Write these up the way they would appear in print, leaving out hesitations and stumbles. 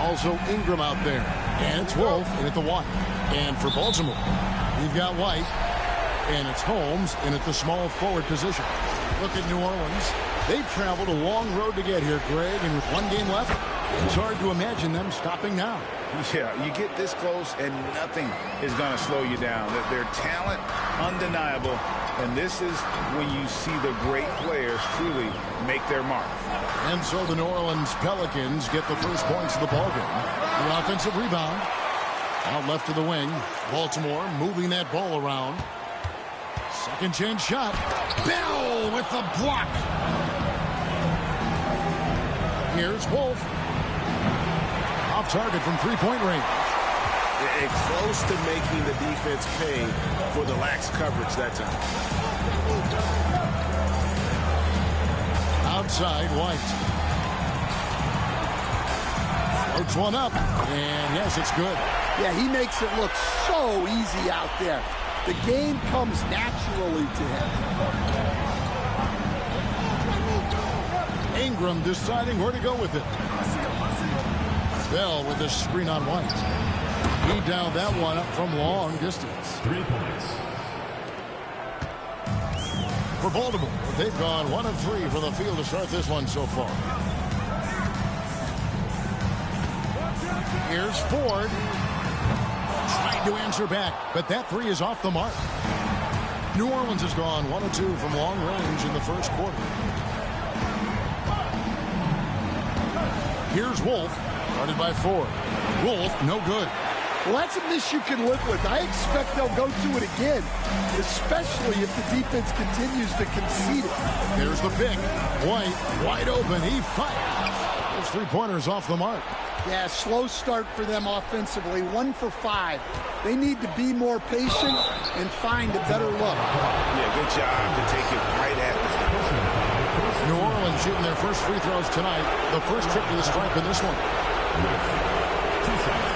Also Ingram out there. And it's Wolf in at the 1. And for Baltimore, we've got White. And it's Holmes in at the small forward position. Look at New Orleans. They've traveled a long road to get here, Greg. And with 1 game left, it's hard to imagine them stopping now. Yeah, you get this close and nothing is going to slow you down. Their talent, undeniable. And this is when you see the great players truly make their mark. And so the New Orleans Pelicans get the first points of the ballgame. The offensive rebound. Out left to the wing. Baltimore moving that ball around. Second chance shot. Bell with the block. Here's Wolf. Off target from three-point range. And close to making the defense pay for the lax coverage that time. Outside, White. Floats one up. And yes, it's good. Yeah, he makes it look so easy out there. The game comes naturally to him. Ingram deciding where to go with it. Bell with the screen on White. He downed that one up from long distance. 3 points. For Baltimore, they've gone 1 of 3 from the field to start this one so far. Here's Ford. Trying to answer back, but that 3 is off the mark. New Orleans has gone 1 of 2 from long range in the first quarter. Here's Wolf, guarded by Ford. Wolf, no good. Well, that's a miss you can live with. I expect they'll go to it again, especially if the defense continues to concede it. There's the pick. White, wide open. He fires. Those three-pointers off the mark. Yeah, slow start for them offensively. 1 for 5. They need to be more patient and find a better look. Yeah, good job to take it right at them. New Orleans shooting their first free throws tonight. The first trip to the stripe in this one. 2 shots.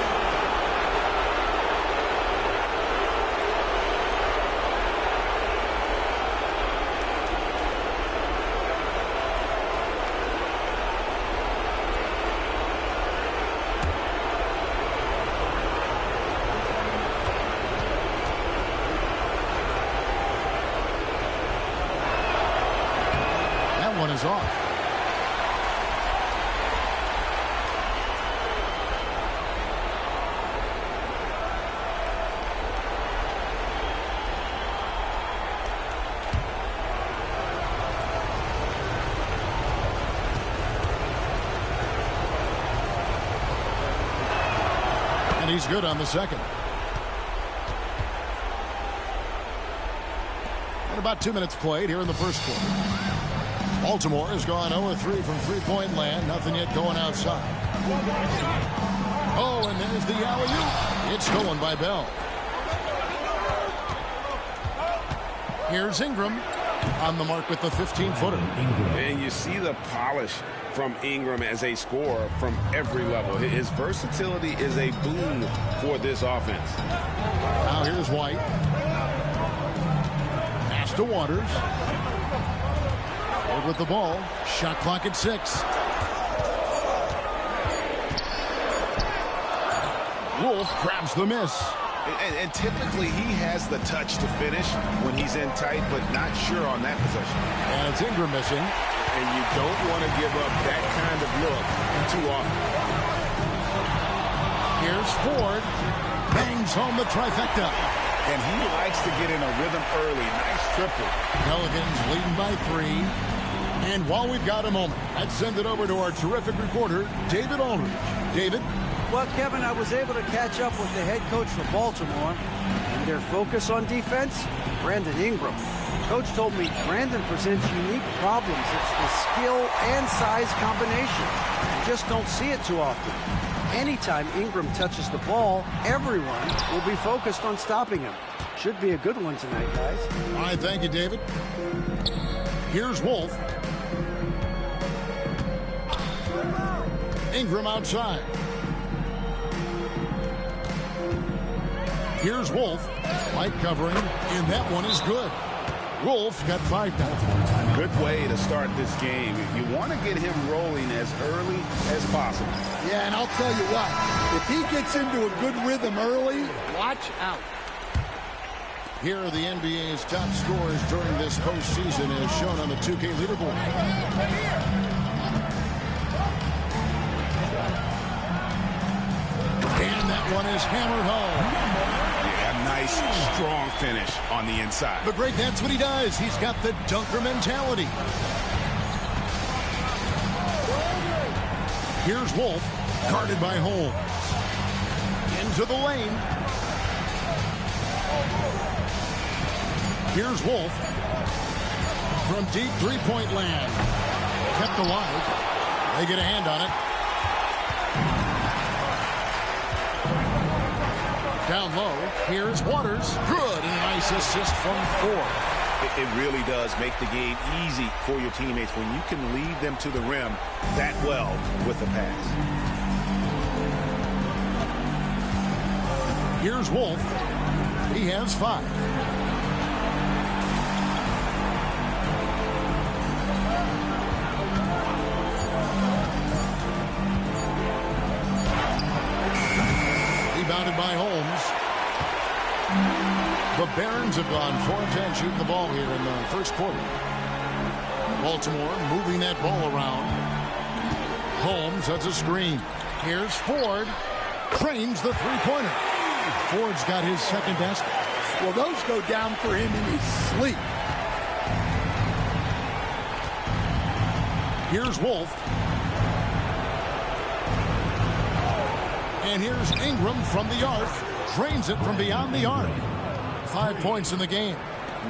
One is off. And he's good on the second. And about 2 minutes played here in the first quarter. Baltimore has gone 0-3 from three-point land. Nothing yet going outside. Oh, and there's the alley-oop. It's stolen by Bell. Here's Ingram on the mark with the 15-footer. And you see the polish from Ingram as a scorer from every level. His versatility is a boon for this offense. Now here's White. Pass to Waters. With the ball. Shot clock at 6. Wolf grabs the miss. And typically he has the touch to finish when he's in tight, but not sure on that possession. And it's Ingram missing. And you don't want to give up that kind of look too often. Here's Ford. Bangs home the trifecta. And he likes to get in a rhythm early. Nice triple. Pelicans leading by 3. And while we've got a moment, I'd send it over to our terrific reporter, David Aldridge. David? Well, Kevin, I was able to catch up with the head coach for Baltimore, and their focus on defense, Brandon Ingram. Coach told me Brandon presents unique problems. It's the skill and size combination. You just don't see it too often. Anytime Ingram touches the ball, everyone will be focused on stopping him. Should be a good one tonight, guys. All right, thank you, David. Here's Wolf. Ingram outside. Here's Wolf. White covering, and that one is good. Wolf got 5 down. Good way to start this game. You want to get him rolling as early as possible. Yeah, and I'll tell you what, if he gets into a good rhythm early, watch out. Here are the NBA's top scorers during this postseason as shown on the 2K leaderboard. And that one is hammered home. Yeah, nice, strong finish on the inside. But Greg, that's what he does. He's got the dunker mentality. Here's Wolf, guarded by Holmes. Into the lane. Here's Wolf from deep three-point land. Kept alive. They get a hand on it. Down low, here's Waters. Good, and a nice assist from Ford. It really does make the game easy for your teammates when you can lead them to the rim that well with the pass. Here's Wolf. He has 5. Rebounded by Holmes. The Barons have gone 4 of 10 shooting the ball here in the first quarter. Baltimore moving that ball around. Holmes has a screen. Here's Ford. Cranes the three-pointer. Ford's got his second basket. Well, those go down for him in his sleep. Here's Wolf. And here's Ingram from the arc. Drains it from beyond the arc. 5 points in the game.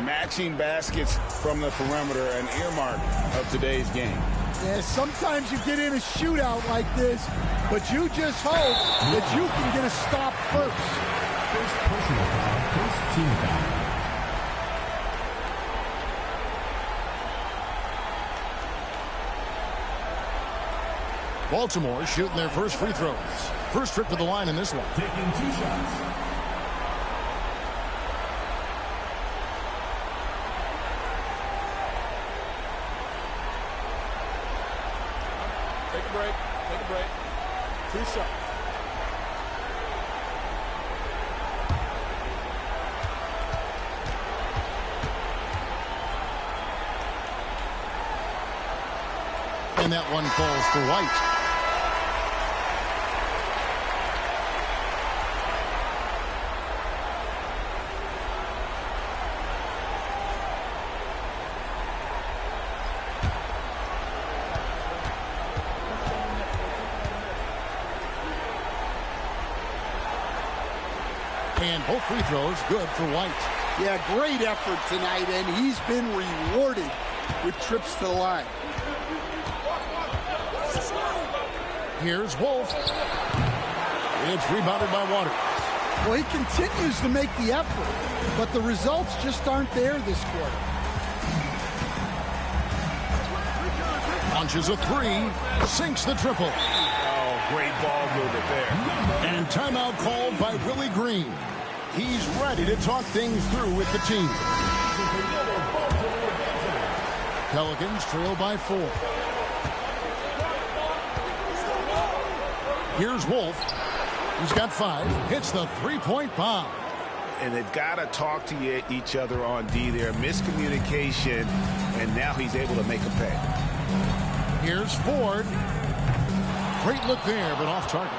Matching baskets from the perimeter, an earmark of today's game. Yeah, sometimes you get in a shootout like this, but you just hope that you can get a stop first. First personal foul, first team foul. Baltimore shooting their first free throws. First trip to the line in this one. Taking 2 shots. Take a break. Take a break. 2 shots. And that one falls for White. And both free throws good for White. Yeah, great effort tonight, and he's been rewarded with trips to the line. Here's Wolf. It's rebounded by Waters. Well, he continues to make the effort, but the results just aren't there this quarter. Launches a 3. Sinks the triple. Oh, great ball movement there. And timeout called by Willie Green. He's ready to talk things through with the team. Pelicans trail by 4. Here's Wolf. He's got 5. Hits the three-point bomb. And they've got to talk to each other on D there. Miscommunication, and now he's able to make a pay. Here's Ford. Great look there, but off target.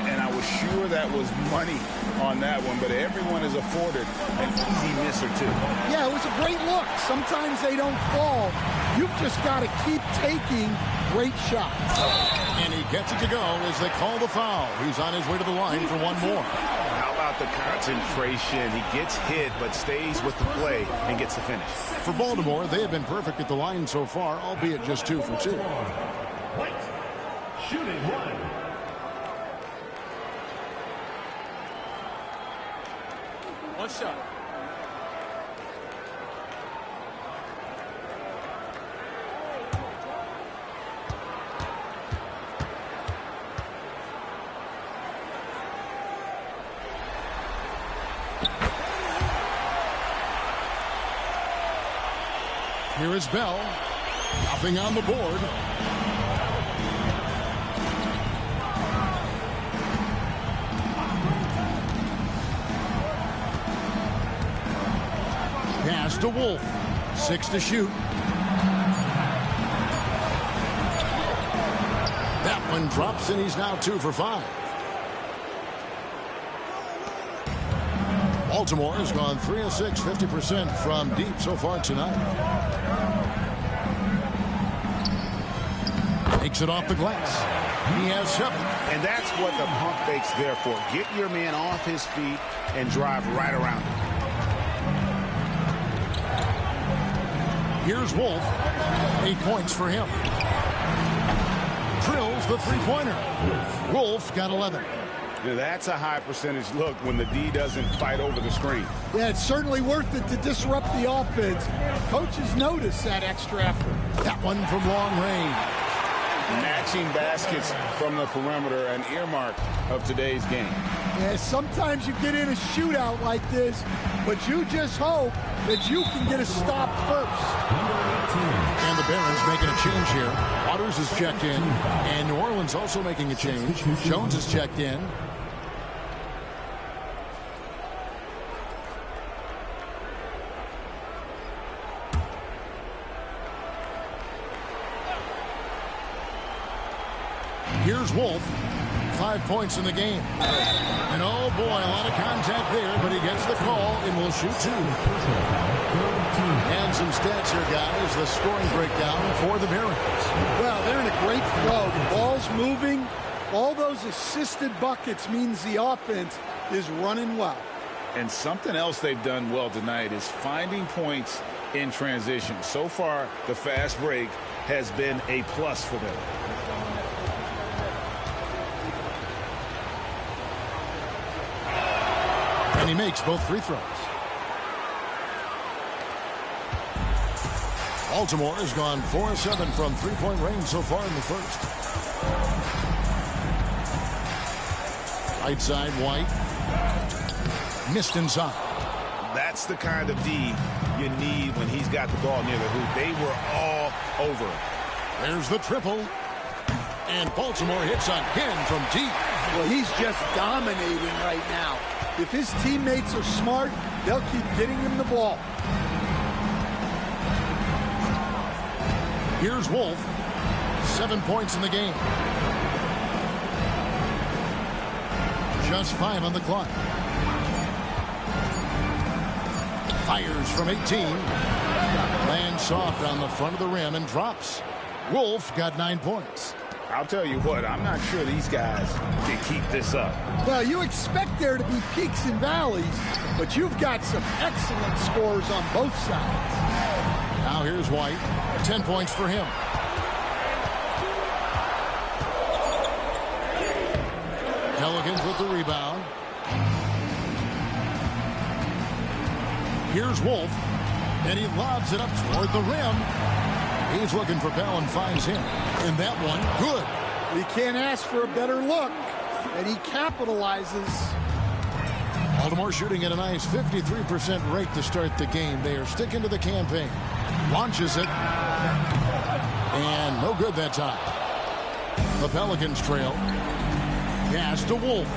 And I was sure that was money on that one, but everyone is afforded an easy miss or two. Yeah, it was a great look. Sometimes they don't fall. You've just got to keep taking great shots. And he gets it to go as they call the foul. He's on his way to the line for one more. How about the concentration? He gets hit, but stays with the play and gets the finish. For Baltimore, they have been perfect at the line so far, albeit just 2 for 2. White, shooting 1. One shot. Here is Bell. Nothing on the board. Pass to Wolf. 6 to shoot. That one drops, and he's now 2 for 5. Baltimore has gone 3 of 6, 50% from deep so far tonight. Takes it off the glass. He has 7. And that's what the pump fake's there for. Get your man off his feet and drive right around him. Here's Wolf. 8 points for him. Drills the three-pointer. Wolf got 11. Now that's a high percentage look when the D doesn't fight over the screen. Yeah, it's certainly worth it to disrupt the offense. Coaches notice that extra effort. That one from long range. Matching baskets from the perimeter, an earmark of today's game. Yeah, sometimes you get in a shootout like this, but you just hope that you can get a stop first. And the Barons making a change here. Waters is checked in, and New Orleans also making a change. Jones is checked in. Here's Wolf. 5 points in the game. And oh boy, a lot of contact there, but he gets the call and will shoot 2. And some stats here, guys. The scoring breakdown for the Barons. Well, they're in a great flow. The ball's moving. All those assisted buckets means the offense is running well. And something else they've done well tonight is finding points in transition. So far, the fast break has been a plus for them. And he makes both free throws. Baltimore has gone 4 of 7 from three-point range so far in the first. Right side, White. Missed inside. That's the kind of D you need when he's got the ball near the hoop. They were all over it. There's the triple. And Baltimore hits again from deep. Well, he's just dominating right now. If his teammates are smart, they'll keep getting him the ball. Here's Wolf. 7 points in the game. Just 5 on the clock. Fires from 18. Lands soft on the front of the rim and drops. Wolf got 9 points. I'll tell you what, I'm not sure these guys can keep this up. Well, you expect there to be peaks and valleys, but you've got some excellent scores on both sides. Now here's White. 10 points for him. Pelicans with the rebound. Here's Wolf. And he lobs it up toward the rim. He's looking for Bell and finds him. And that one, good. He can't ask for a better look. And he capitalizes. Baltimore shooting at a nice 53% rate to start the game. They are sticking to the campaign. Launches it. And no good that time. The Pelicans trail. Pass to Wolf.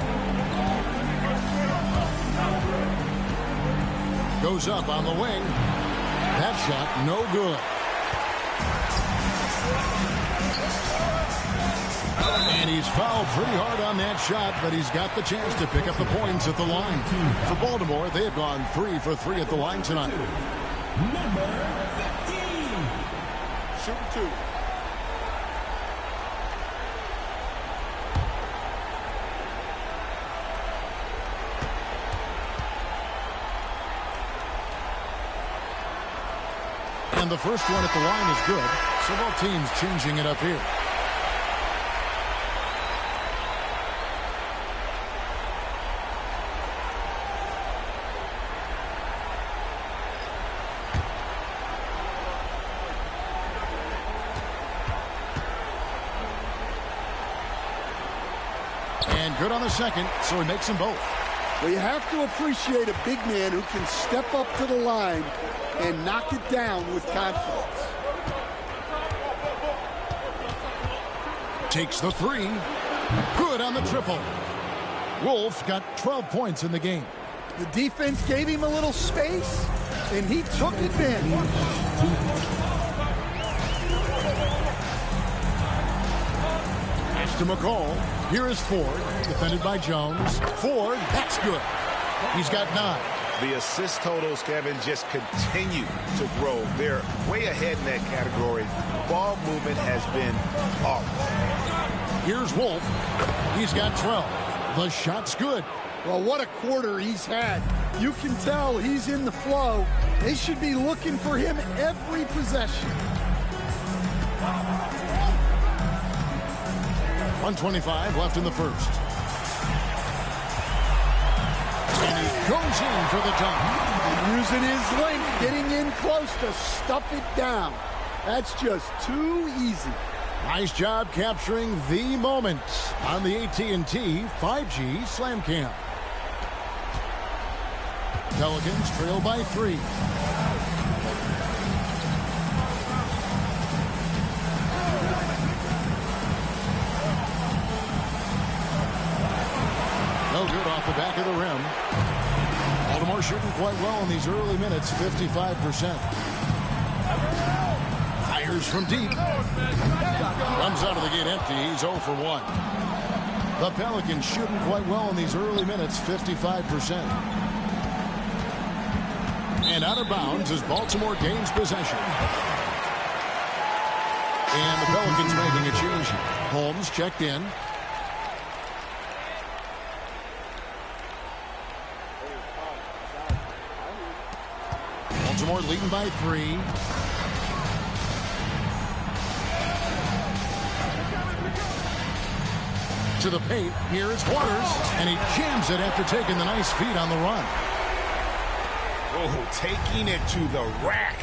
Goes up on the wing. That shot, no good. And he's fouled pretty hard on that shot, but he's got the chance to pick up the points at the line. For Baltimore, they have gone 3 for 3 at the line tonight. Number 15. Shooting 2. And the first one at the line is good. So both teams changing it up here. And good on the second, so he makes them both. Well, you have to appreciate a big man who can step up to the line and knock it down with confidence. Takes the three. Good on the triple. Wolf got 12 points in the game. The defense gave him a little space, and he took advantage. To McCall. Here is Ford, defended by Jones. Ford, that's good. He's got 9. The assist totals, Kevin, just continue to grow. They're way ahead in that category. Ball movement has been flawless. Here's Wolf. He's got 12. The shot's good. Well, what a quarter he's had. You can tell he's in the flow. They should be looking for him every possession. 1:25 left in the first. And he goes in for the dunk. And using his length, getting in close to stuff it down. That's just too easy. Nice job capturing the moment on the AT&T 5G Slam Cam. Pelicans trail by 3. No good off the back of the rim. Baltimore shooting quite well in these early minutes, 55%. Fires from deep. Comes out of the gate empty. He's 0 for 1. The Pelicans shooting quite well in these early minutes, 55%. And out of bounds as Baltimore gains possession. And the Pelicans making a change. Holmes checked in. Baltimore leading by 3. To the paint, here is Waters, and he jams it after taking the nice feed on the run. Oh, taking it to the rack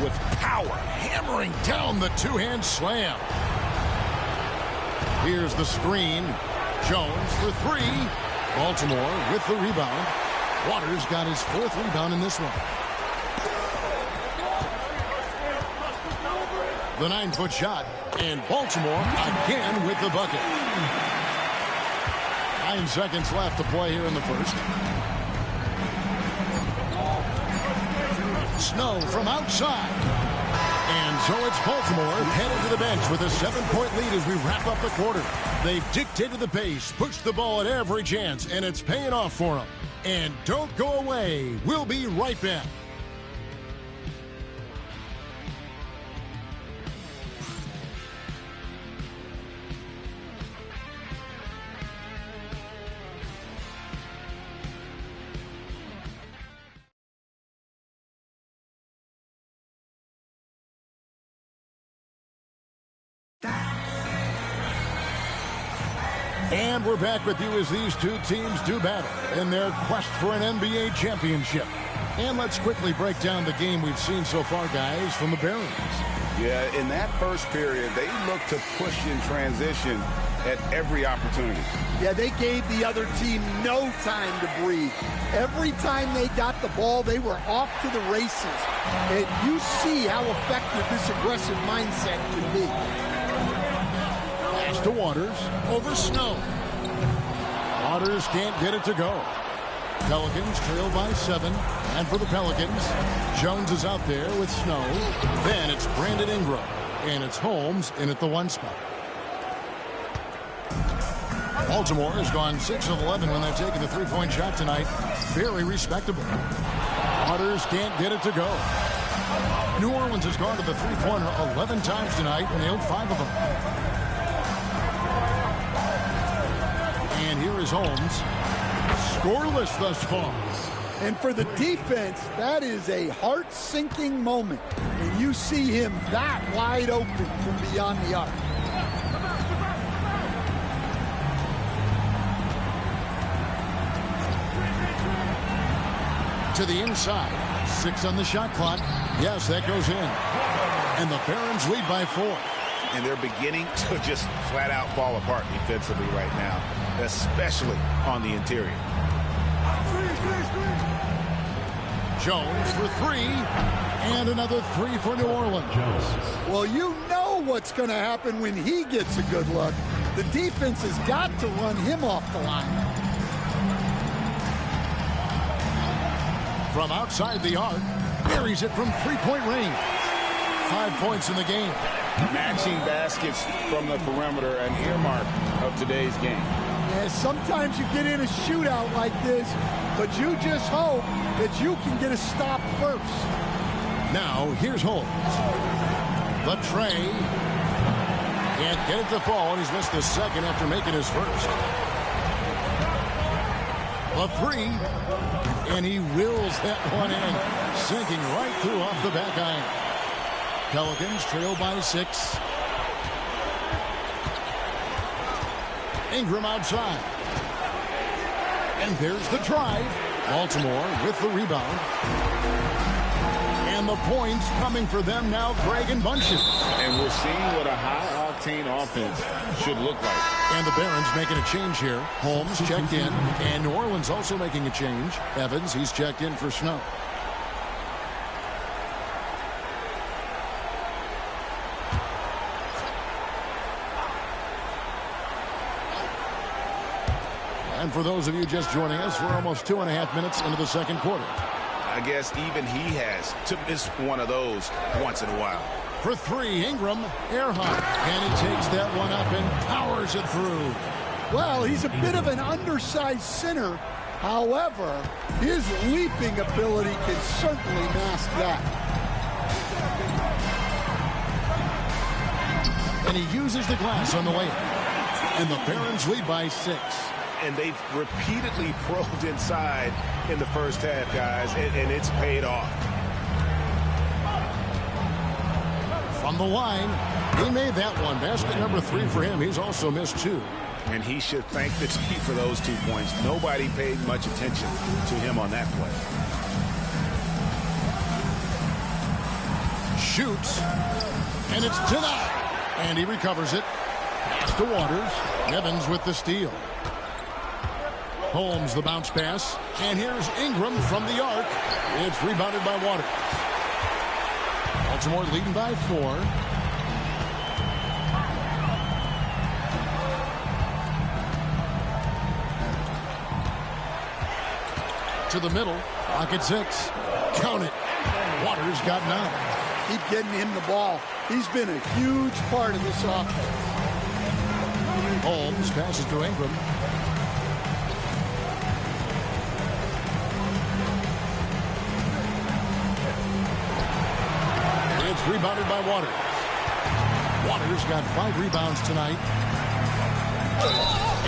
with power. Hammering down the two-hand slam. Here's the screen. Jones for 3. Baltimore with the rebound. Waters got his 4th rebound in this one. The 9-foot shot, and Baltimore again with the bucket. 9 seconds left to play here in the first. Snow from outside. And so it's Baltimore headed to the bench with a 7-point lead as we wrap up the quarter. They've dictated the pace, pushed the ball at every chance, and it's paying off for them. And don't go away. We'll be right back. And we're back with you as these two teams do battle in their quest for an NBA championship. And let's quickly break down the game we've seen so far, guys, from the Barons. Yeah, in that first period, they looked to push in transition at every opportunity. Yeah, they gave the other team no time to breathe. Every time they got the ball, they were off to the races. And you see how effective this aggressive mindset can be. Pass to Waters over Snow. Waters can't get it to go. Pelicans trail by 7. And for the Pelicans, Jones is out there with Snow. Then it's Brandon Ingram. And it's Holmes in at the 1 spot. Baltimore has gone 6 of 11 when they're taking the three-point shot tonight. Very respectable. Waters can't get it to go. New Orleans has gone to the three-pointer 11 times tonight, nailed 5 of them. And here is Holmes. Scoreless thus far. And for the defense, that is a heart-sinking moment. And you see him that wide open from beyond the arc. To the inside. 6 on the shot clock. Yes, that goes in. And the Barons lead by 4. And they're beginning to just flat out fall apart defensively right now, especially on the interior. Jones for three, and another three for New Orleans. Well, you know what's going to happen when he gets a good look. The defense has got to run him off the line. From outside the arc, buries it from three-point range. 5 points in the game. Matching baskets from the perimeter, an earmark of today's game. Yeah, sometimes you get in a shootout like this, but you just hope that you can get a stop first. Now, here's Holmes. The tray. Can't get it to fall, and he's missed the second after making his first. The three. And he wills that one in, sinking right through off the back iron. Pelicans trail by 6. Ingram outside. And there's the drive. Baltimore with the rebound. And the points coming for them now, Craig and Bunches. And we're seeing what a high-octane offense should look like. And the Barons making a change here. Holmes checked in. And New Orleans also making a change. Evans, he's checked in for Snow. And for those of you just joining us, we're almost 2.5 minutes into the second quarter. I guess even he has to miss one of those once in a while. For three, Ingram, air high. And he takes that one up and powers it through. Well, he's a bit of an undersized center. However, his leaping ability can certainly mask that. And he uses the glass on the layup. And the Barons lead by 6. And they've repeatedly probed inside in the first half, guys, and it's paid off. From the line, he made that one. Basket number 3 for him. He's also missed 2. And he should thank the team for those 2 points. Nobody paid much attention to him on that play. Shoots, and it's denied. And he recovers it. Pass to Waters. Evans with the steal. Holmes the bounce pass. And here's Ingram from the arc. It's rebounded by Waters. Baltimore leading by 4. To the middle. Clock at 6. Count it. Waters got 9. Keep getting him the ball. He's been a huge part of this offense. Holmes passes to Ingram. It's rebounded by Waters. Waters got 5 rebounds tonight.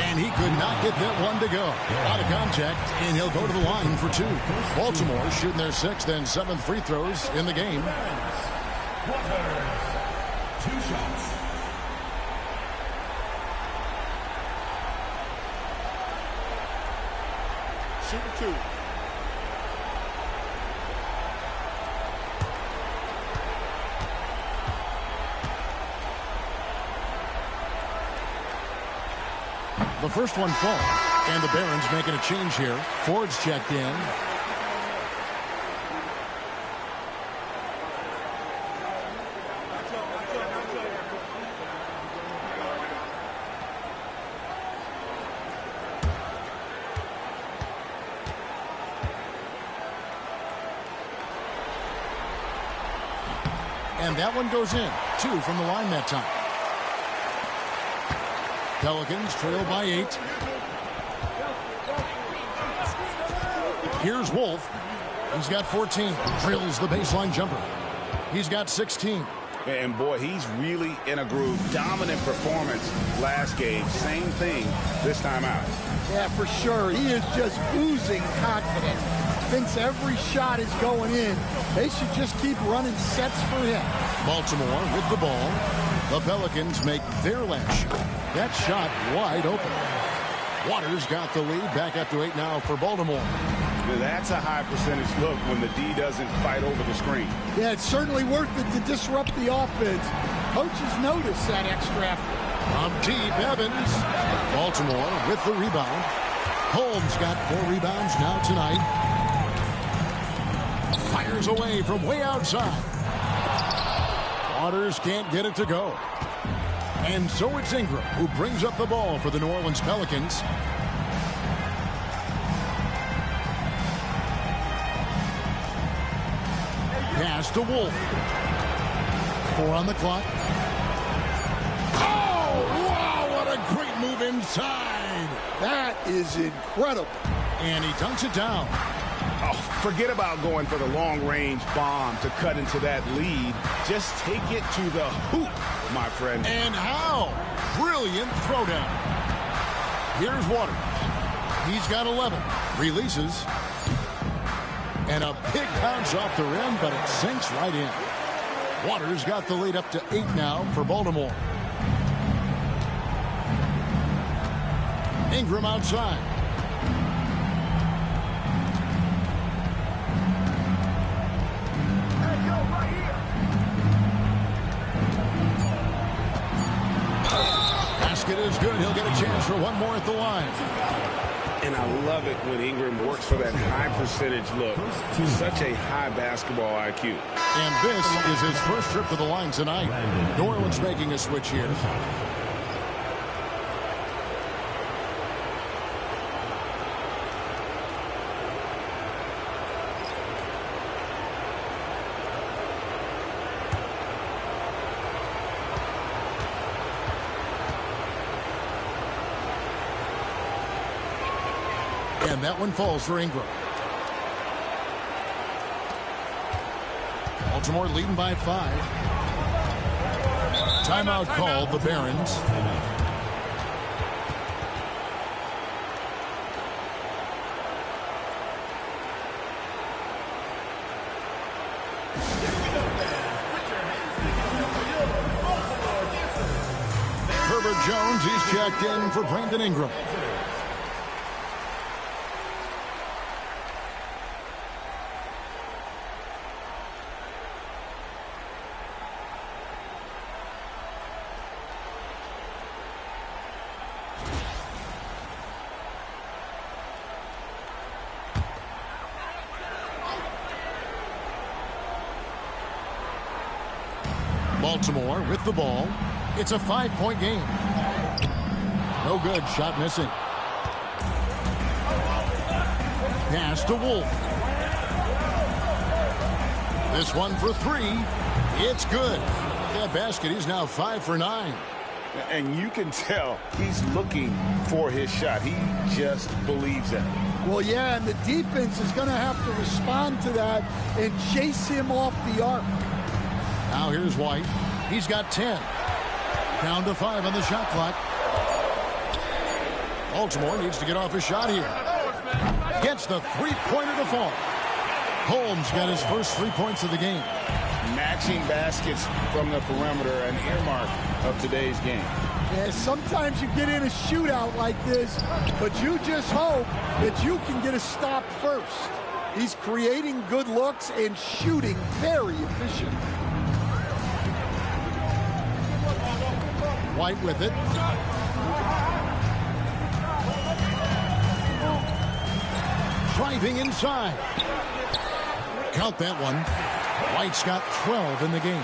And he could not get that one to go. Out of contact, and he'll go to the line for 2. Baltimore shooting their 6th and 7th free throws in the game. Waters, 2 shots. Shooting 2. The first one falls, and the Barons making a change here. Ford's checked in. And that one goes in. 2 from the line that time. Pelicans trail by 8. Here's Wolf. He's got 14. Drills the baseline jumper. He's got 16. And boy, he's really in a groove. Dominant performance last game. Same thing this time out. Yeah, for sure. He is just oozing confidence. Thinks every shot is going in. They should just keep running sets for him. Baltimore with the ball. The Pelicans make their last shot. That shot wide open. Waters got the lead. Back up to 8 now for Baltimore. That's a high percentage look when the D doesn't fight over the screen. Yeah, it's certainly worth it to disrupt the offense. Coaches notice that extra effort. From deep, Evans. Baltimore with the rebound. Holmes got 4 rebounds now tonight. Fires away from way outside. Waters can't get it to go. And so it's Ingram who brings up the ball for the New Orleans Pelicans. Pass to Wolf. 4 on the clock. Oh, wow, what a great move inside. That is incredible. And he dunks it down. Oh, forget about going for the long-range bomb to cut into that lead. Just take it to the hoop, my friend. And how? Brilliant throwdown. Here's Waters. He's got 11. Releases. And a big bounce off the rim, but it sinks right in. Waters got the lead up to 8 now for Baltimore. Ingram outside. Basket is good. He'll get a chance for one more at the line. And I love it when Ingram works for that high percentage look. Such a high basketball IQ. And this is his first trip to the line tonight. New Orleans making a switch here. And that one falls for Ingram. Baltimore leading by 5. Timeout called, the Barons. Herbert Jones, he's checked in for Brandon Ingram. Baltimore with the ball. It's a 5-point game. No good. Shot missing. Pass to Wolf. This one for 3. It's good. That basket, he's now 5 for 9. And you can tell he's looking for his shot. He just believes it. Well, yeah, and the defense is going to have to respond to that and chase him off the arc. Now here's White. He's got 10. Down to 5 on the shot clock. Baltimore needs to get off a shot here. Gets the three-pointer to fall. Holmes got his first 3 points of the game. Matching baskets from the perimeter, an earmark of today's game. Yeah, sometimes you get in a shootout like this, but you just hope that you can get a stop first. He's creating good looks and shooting very efficient. White with it. Driving inside. Count that one. White's got 12 in the game.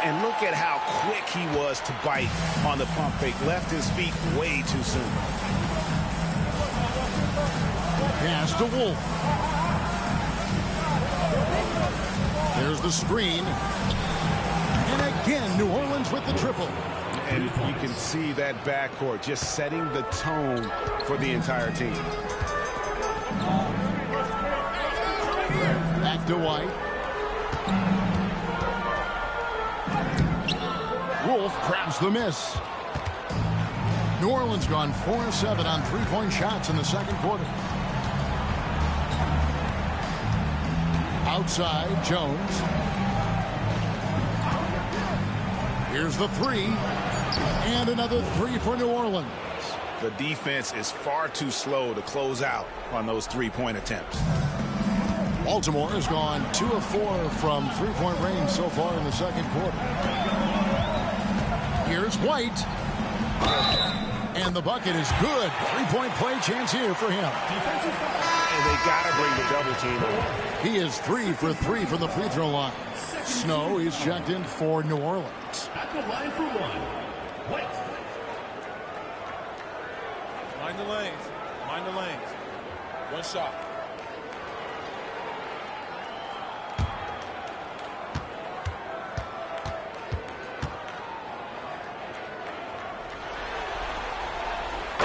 And look at how quick he was to bite on the pump fake. Left his feet way too soon. Pass to Wolf. There's the screen. And again, New Orleans with the triple. And you can see that backcourt just setting the tone for the entire team. Back to White. Wolf grabs the miss. New Orleans gone 4-7 on three-point shots in the second quarter. Outside, Jones. Here's the 3. And another 3 for New Orleans. The defense is far too slow to close out on those three-point attempts. Baltimore has gone 2 of 4 from three-point range so far in the second quarter. Here's White. And the bucket is good. 3-point play chance here for him. And they got to bring the double team on. He is 3 for 3 from the free throw line. Snow is checked in for New Orleans. At the line for one. White. Mind the lanes. Mind the lanes. One shot.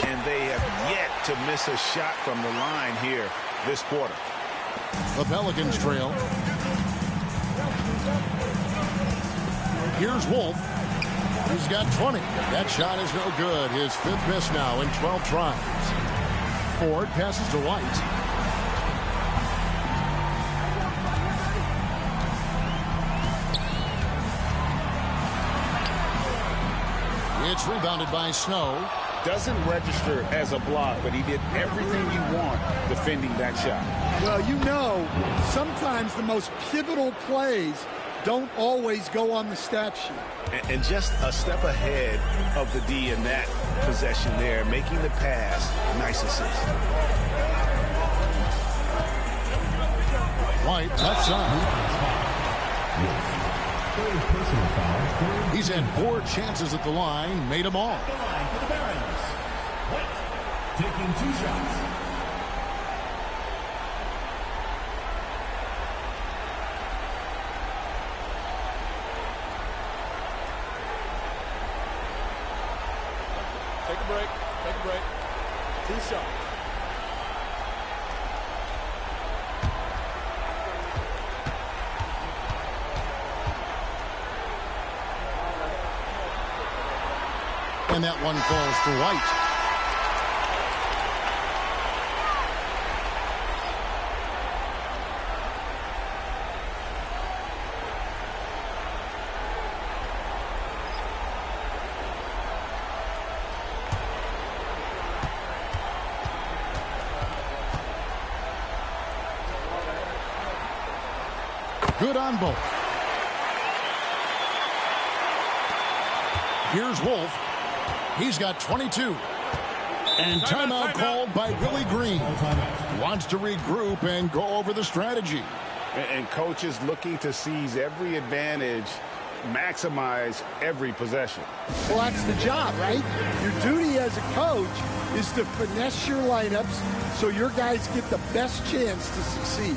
And they have yet to miss a shot from the line here this quarter. The Pelicans trail. Here's Wolf. He's got 20. That shot is no good. His 5th miss now in 12 tries. Ford passes to White. It's rebounded by Snow. Doesn't register as a block, but he did everything you want defending that shot. Well, you know, sometimes the most pivotal plays don't always go on the stat sheet. And just a step ahead of the D in that possession there, making the pass. Nice assist. White, left side. He's had 4 chances at the line, made them all. The line for the Barons. White taking 2 shots. Take a break. Take a break. 2 shots. And that one falls for White. Good on both. Here's Wolf. He's got 22. And timeout called by Willie Green. Wants to regroup and go over the strategy. And coach is looking to seize every advantage, maximize every possession. Well, that's the job, right? Your duty as a coach is to finesse your lineups so your guys get the best chance to succeed.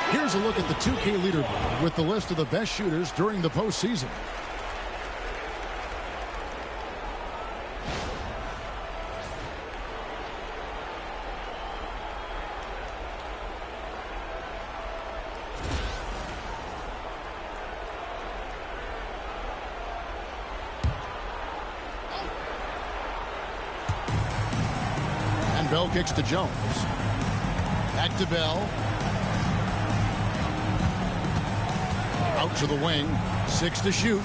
Here's a look at the 2K leaderboard with the list of the best shooters during the postseason. And Bell kicks to Jones. Back to Bell. Out to the wing. 6 to shoot.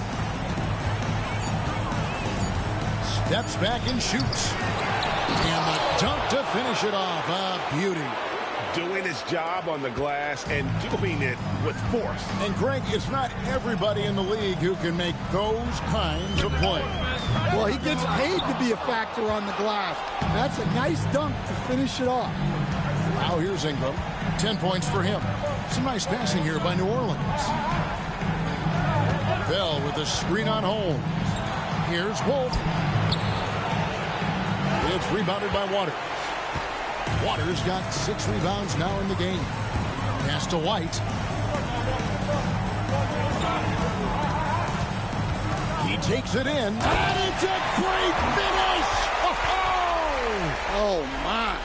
Steps back and shoots. And the dunk to finish it off. A beauty. Doing his job on the glass and doing it with force. And Greg, it's not everybody in the league who can make those kinds of plays. Well, he gets paid to be a factor on the glass. That's a nice dunk to finish it off. Now here's Ingram. 10 points for him. Some nice passing here by New Orleans. Bell with a screen on Holmes. Here's Wolf. It's rebounded by Waters. Waters got 6 rebounds now in the game. Pass to White. He takes it in. And it's a great finish! Oh, my.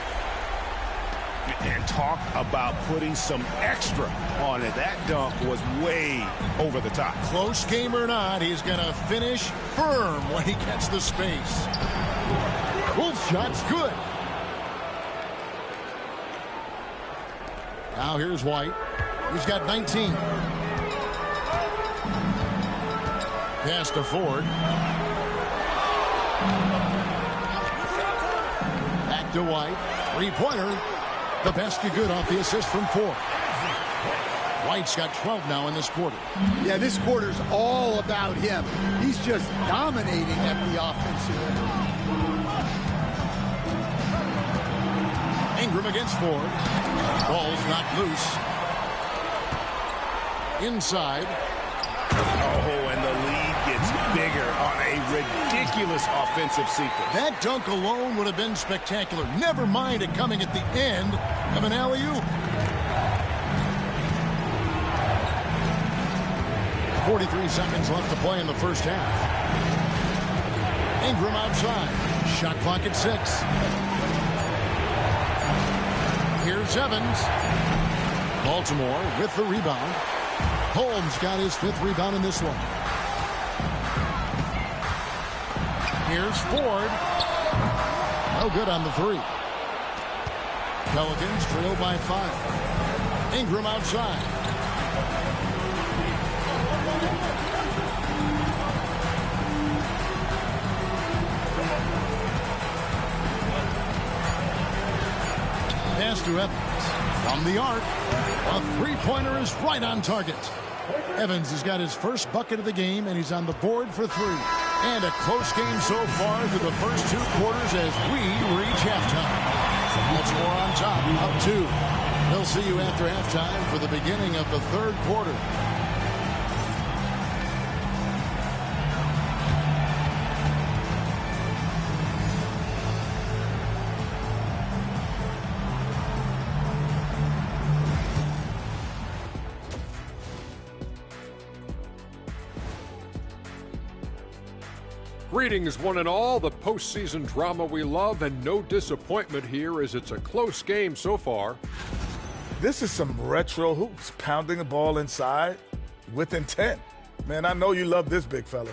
And talk about putting some extra on it. That dunk was way over the top. Close game or not, he's going to finish firm when he gets the space. Wolf shot's good. Now here's White. He's got 19. Pass to Ford. Back to White. Three-pointer. The basket good off the assist from Ford. White's got 12 now in this quarter. Yeah, this quarter's all about him. He's just dominating at the offensive end. Ingram against Ford. Ball's knocked loose. Inside. Oh, and the lead gets bigger on a ridiculous offensive sequence. That dunk alone would have been spectacular. Never mind it coming at the end of an alley-oop. 43 seconds left to play in the first half. Ingram outside. Shot clock at 6. Here's Evans. Baltimore with the rebound. Holmes got his 5th rebound in this one. Here's Ford. No good on the 3. Pelicans trail by 5. Ingram outside. Pass to Evans. From the arc. A three-pointer is right on target. Evans has got his first bucket of the game, and he's on the board for 3. And a close game so far through the first 2 quarters as we reach halftime. Baltimore on top, up 2. They'll see you after halftime for the beginning of the 3rd quarter. Greetings, one and all. The postseason drama we love, and no disappointment here as it's a close game so far. This is some retro hoops, pounding the ball inside with intent. Man, I know you love this, big fella.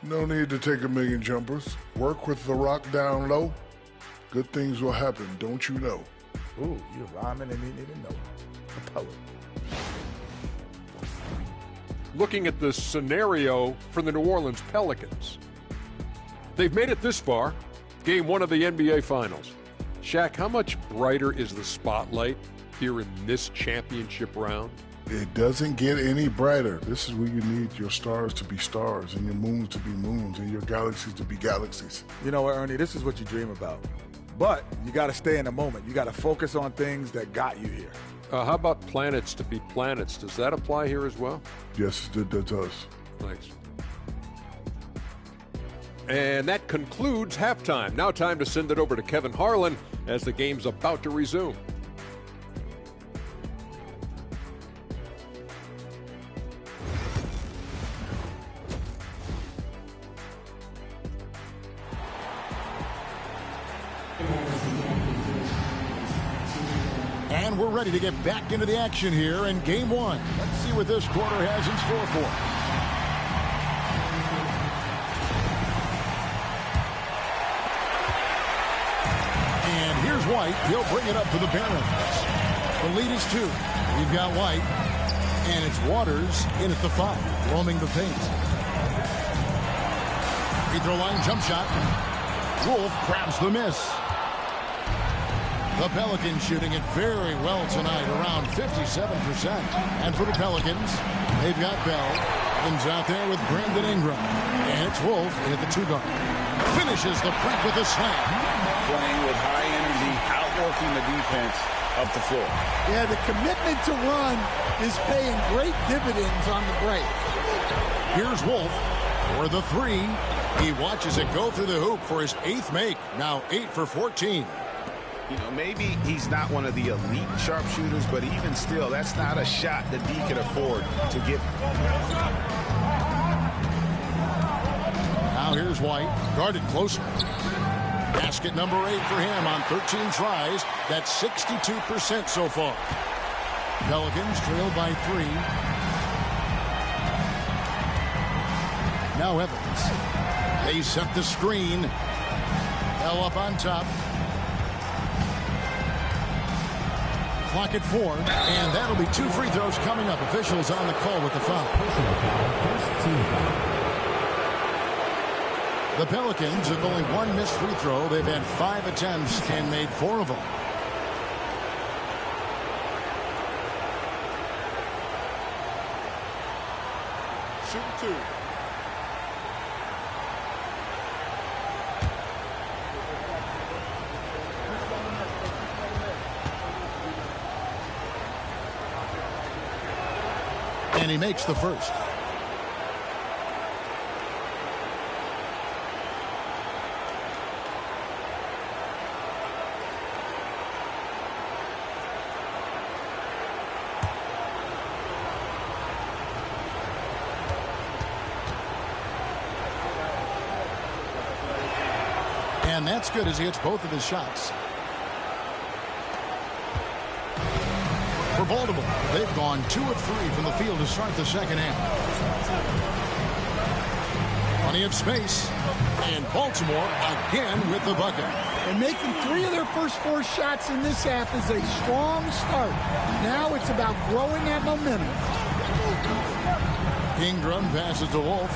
No need to take a million jumpers. Work with the rock down low. Good things will happen, don't you know? Ooh, you're rhyming and you need to know. A poet. Looking at the scenario for the New Orleans Pelicans. They've made it this far, game 1 of the NBA Finals. Shaq, how much brighter is the spotlight here in this championship round? It doesn't get any brighter. This is where you need your stars to be stars and your moons to be moons and your galaxies to be galaxies. You know what, Ernie, this is what you dream about. But you got to stay in the moment. You got to focus on things that got you here. How about planets to be planets? Does that apply here as well? Yes, it does. Thanks. And that concludes halftime. Now time to send it over to Kevin Harlan as the game's about to resume. And we're ready to get back into the action here in game 1. Let's see what this quarter has in store for us. White, he'll bring it up for the Barons. The lead is 2. We've got White, and it's Waters in at the 5, roaming the paint. Free throw line jump shot. Wolf grabs the miss. The Pelicans shooting it very well tonight, around 57%. And for the Pelicans, they've got Bell. Evans out there with Brandon Ingram. And it's Wolf in at the 2-guard. Finishes the break with a slam. Playing with high energy, outworking the defense, up the floor. Yeah, the commitment to run is paying great dividends on the break. Here's Wolf for the three. He watches it go through the hoop for his 8th make. Now 8 for 14. You know, maybe he's not one of the elite sharpshooters, but even still, that's not a shot that D can afford to give. Now here's White, guarded closer. Basket number 8 for him on 13 tries. That's 62% so far. Pelicans trail by 3. Now Evans. They set the screen. Bell up on top. Clock at 4, and that'll be 2 free throws coming up. Officials on the call with the foul. The Pelicans have only 1 missed free throw. They've had 5 attempts and made 4 of them. Shoot 2. And he makes the first. And that's good as he hits both of his shots. For Baltimore, they've gone 2 of 3 from the field to start the second half. Plenty of space. And Baltimore again with the bucket. And making 3 of their first 4 shots in this half is a strong start. Now it's about growing that momentum. Ingram passes to Wolf.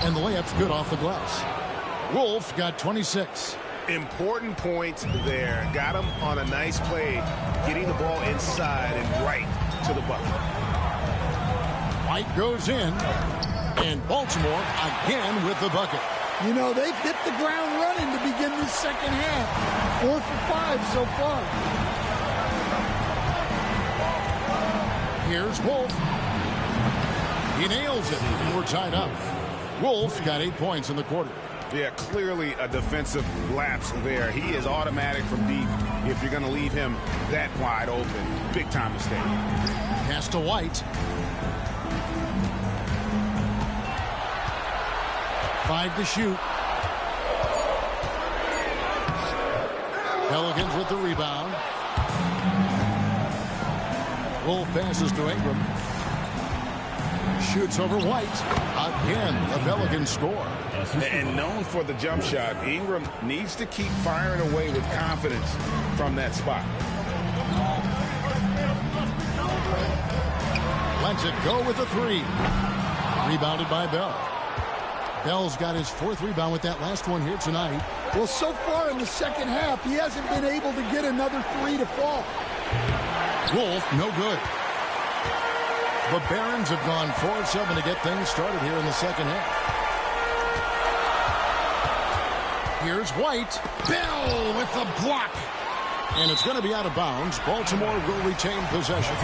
And the layup's good off the glass. Wolf got 26. Important points there. Got him on a nice play, getting the ball inside and right to the bucket. White goes in, and Baltimore again with the bucket. You know, they've hit the ground running to begin this second half. 4 for 5 so far. Here's Wolf. He nails it. We're tied up. Wolf got 8 points in the quarter. Yeah, clearly a defensive lapse there. He is automatic from deep if you're going to leave him that wide open. Big time mistake. Pass to White. 5 to shoot. Pelicans with the rebound. Wolf passes to Ingram. Shoots over White. Again, the Pelicans score. And known for the jump shot, Ingram needs to keep firing away with confidence from that spot. Lets it go with a 3. Rebounded by Bell. Bell's got his 4th rebound with that last one here tonight. Well, so far in the second half, he hasn't been able to get another 3 to fall. Wolf, no good. The Barons have gone 4 of 7 to get things started here in the second half. Here's White. Bell with the block. And it's going to be out of bounds. Baltimore will retain possession.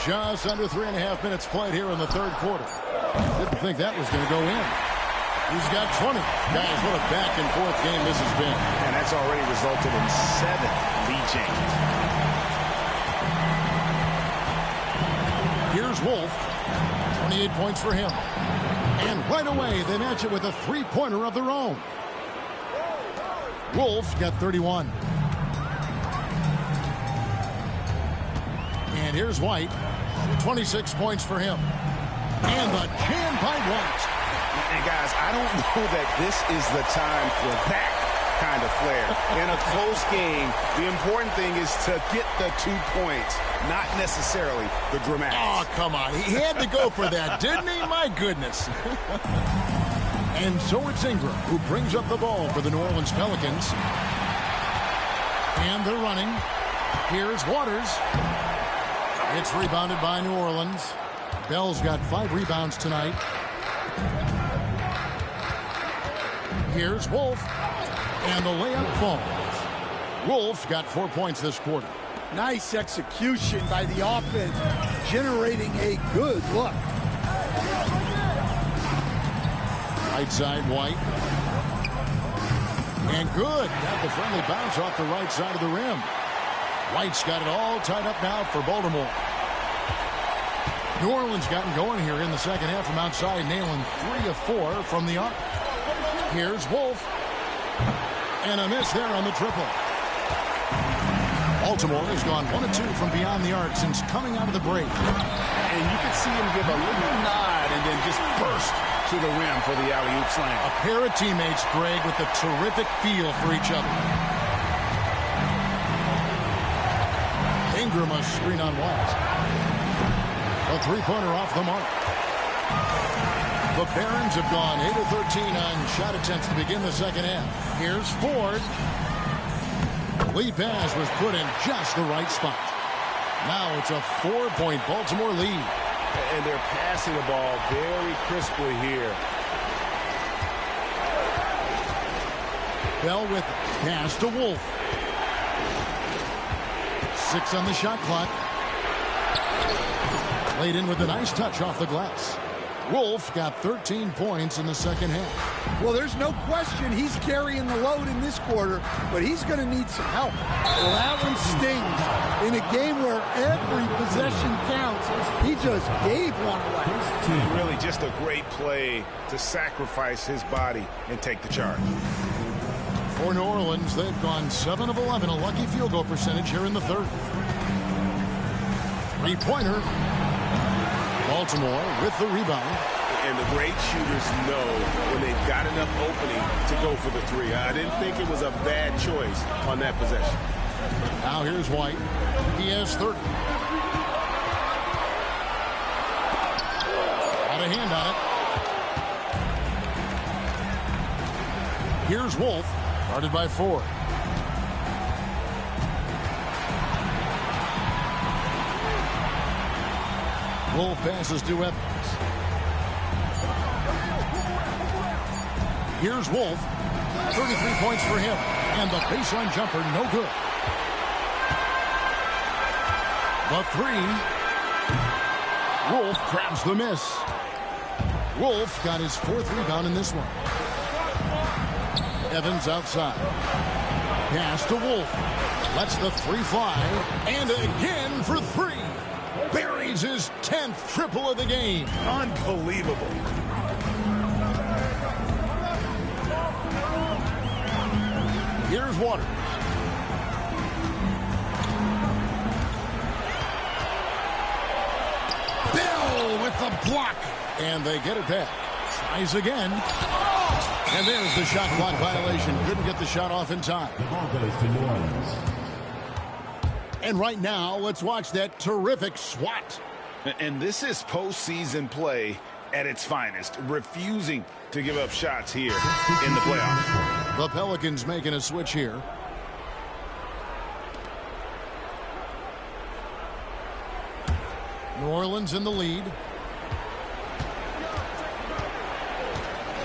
Just under 3.5 minutes played here in the third quarter. Didn't think that was going to go in. He's got 20. Guys, what a back-and-forth game this has been. And that's already resulted in 7 lead changes. Here's Wolf. 28 points for him. And right away, they match it with a 3-pointer of their own. Wolf got 31. And here's White. 26 points for him. And the jam by White. And guys, I don't know that this is the time for that kind of flair. In a close game, the important thing is to get the 2 points, not necessarily the dramatics. Oh, come on. He had to go for that, didn't he? My goodness. And so it's Ingram who brings up the ball for the New Orleans Pelicans. And they're running. Here's Waters. It's rebounded by New Orleans. Bell's got 5 rebounds tonight. Here's Wolf. And the layup falls. Wolf got 4 points this quarter. Nice execution by the offense, generating a good look. Right side, White. And good. Got the friendly bounce off the right side of the rim. White's got it all tied up now for Baltimore. New Orleans gotten going here in the second half from outside, nailing 3 of 4 from the arc. Here's Wolf. And a miss there on the triple. Baltimore has gone 1 of 2 from beyond the arc since coming out of the break. And you can see him give a little nod and then just burst to the rim for the alley-oop slam. A pair of teammates, Greg, with a terrific feel for each other. Ingram a screen on White. A three-pointer off the mark. The Barons have gone 8 of 13 on shot attempts to begin the second half. Here's Ford. Lead pass was put in just the right spot. Now it's a 4-point Baltimore lead. And they're passing the ball very crisply here. Bell with pass to Wolf. 6 on the shot clock. Laid in with a nice touch off the glass. Wolf got 13 points in the second half. Well, there's no question he's carrying the load in this quarter, but he's going to need some help. Well, that one stings. In a game where every possession counts, he just gave one away. Really just a great play to sacrifice his body and take the charge. For New Orleans, they've gone 7 of 11, a lucky field goal percentage here in the third. Three-pointer. Baltimore with the rebound. And the great shooters know when they've got enough opening to go for the three. I didn't think it was a bad choice on that possession. Now here's White. He has 30. Got a hand on it. Here's Wolf. Guarded by Ford. Wolf passes to Evans. Here's Wolf. 33 points for him. And the baseline jumper, no good. The three. Wolf grabs the miss. Wolf got his 4th rebound in this one. Evans outside. Pass to Wolf. Lets the 3 fly. And again for 3. Buries his 10th triple of the game. Unbelievable. Here's Waters. Bell with the block. And they get it back. Tries again. And there's the shot clock violation. Couldn't get the shot off in time. The ball goes to New Orleans. And right now, let's watch that terrific swat. And this is postseason play at its finest, refusing to give up shots here in the playoffs. The Pelicans making a switch here. New Orleans in the lead.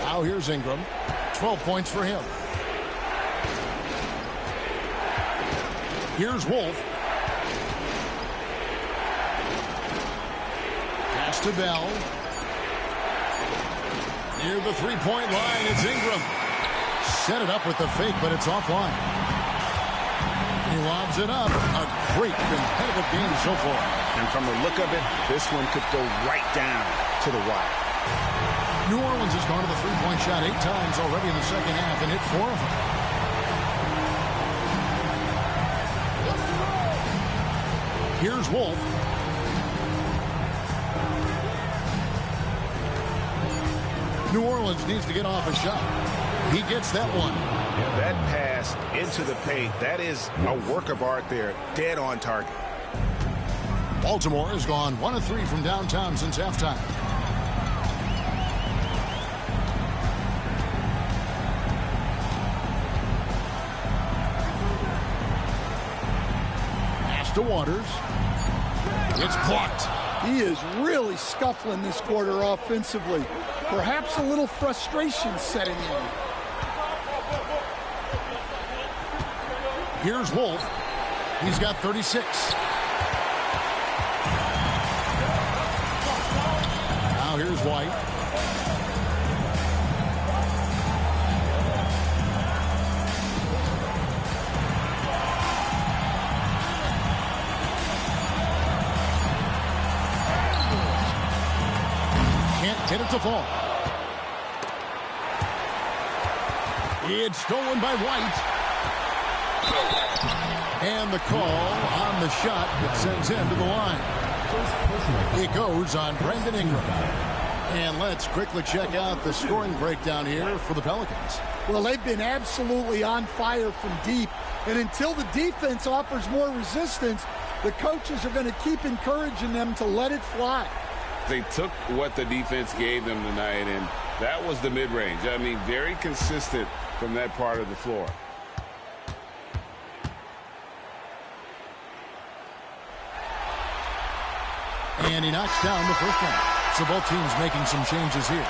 Now here's Ingram. 12 points for him. Here's Wolf. Pass to Bell. Near the three-point line, it's Ingram. Set it up with the fake, but it's offline. He lobs it up. A great competitive game so far. And from the look of it, this one could go right down to the wire. New Orleans has gone to the three-point shot 8 times already in the second half and hit 4 of them. Here's Wolf. New Orleans needs to get off a shot. He gets that one. That pass into the paint, that is a work of art there. Dead on target. Baltimore has gone 1 of 3 from downtown since halftime. Pass to Waters. It's blocked. He is really scuffling this quarter offensively. Perhaps a little frustration setting in. Here's Wolf. He's got 36. Now here's White. Can't get it to fall. It's stolen by White. And the call on the shot that sends him to the line. It goes on Brandon Ingram. And let's quickly check out the scoring breakdown here for the Pelicans. Well, they've been absolutely on fire from deep. And until the defense offers more resistance, the coaches are going to keep encouraging them to let it fly. They took what the defense gave them tonight, and that was the mid-range. I mean, very consistent from that part of the floor. And he knocks down the first one. So both teams making some changes here.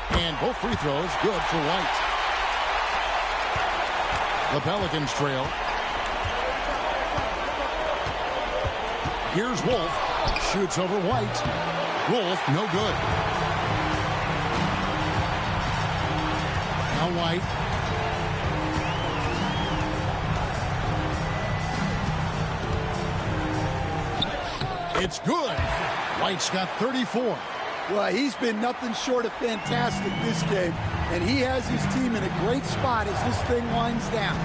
And both free throws good for White. The Pelicans trail. Here's Wolf. Shoots over White. Wolf, no good. Now White. It's good. White's got 34. Well, he's been nothing short of fantastic this game, and he has his team in a great spot as this thing winds down.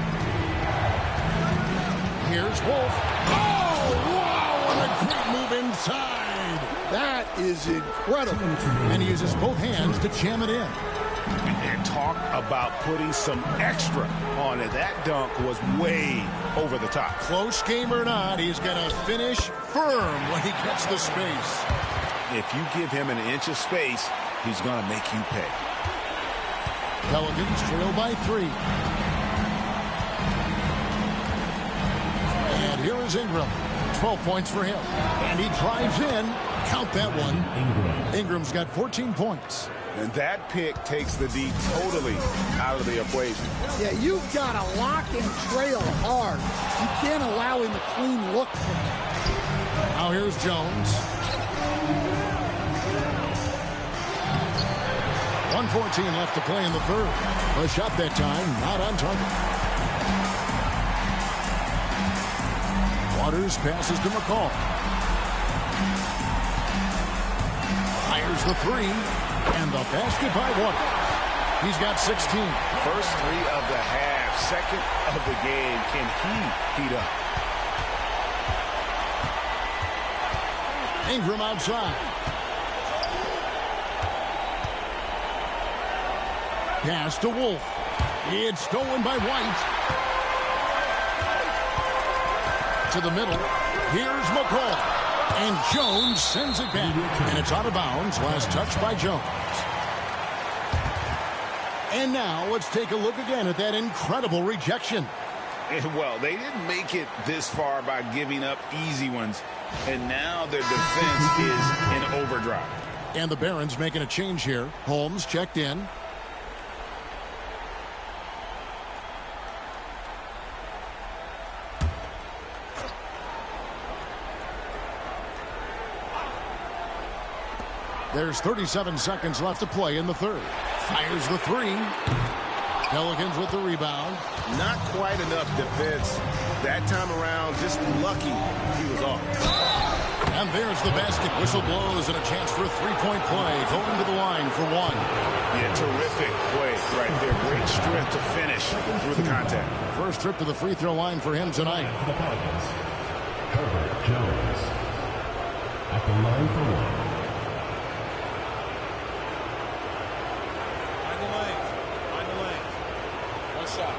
Here's Wolf. Oh, wow, what a great move inside. That is incredible. And he uses both hands to jam it in. And talk about putting some extra on it. That dunk was way over the top. Close game or not, he's going to finish firm when he gets the space. If you give him an inch of space, he's going to make you pay. Pelicans trail by 3. And here is Ingram. 12 points for him. And he drives in. Count that one. Ingram's got 14 points. And that pick takes the D totally out of the equation. Yeah, you've got to lock and trail hard. You can't allow him a clean look from that. Now here's Jones. 1:14 left to play in the third. A shot that time, not on target. Waters passes to McCall. Fires the 3. And the basket by Waters. He's got 16. First 3 of the half. Second of the game. Can he heat up? Ingram outside. Pass to Wolf. It's stolen by White. To the middle. Here's McCall. And Jones sends it back. And it's out of bounds. Last touch by Jones. And now let's take a look again at that incredible rejection. Well, they didn't make it this far by giving up easy ones. And now their defense is in overdrive. And the Barons making a change here. Holmes checked in. There's 37 seconds left to play in the third. Fires the 3. Pelicans with the rebound. Not quite enough defense. That time around, just lucky he was off. And there's the basket. Whistle blows and a chance for a three-point play. Going to the line for 1. Yeah, terrific play right there. Great strength to finish through the contact. First trip to the free throw line for him tonight. The Pelicans, Herbert Jones at the line for 1. shot.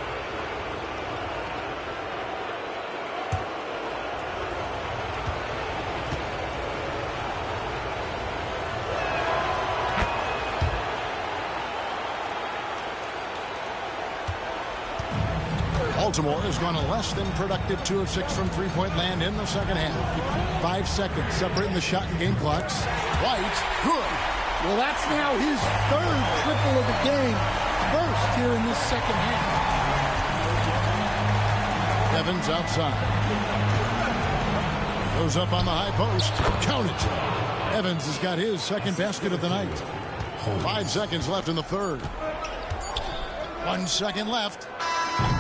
Baltimore has gone a less than productive 2 of 6 from three-point land in the second half. 5 seconds separating the shot and game clocks. White, good. Well, that's now his third triple of the game. First here in this second half. Evans outside. Goes up on the high post. Count it. Evans has got his second basket of the night. 5 seconds left in the third. 1 second left.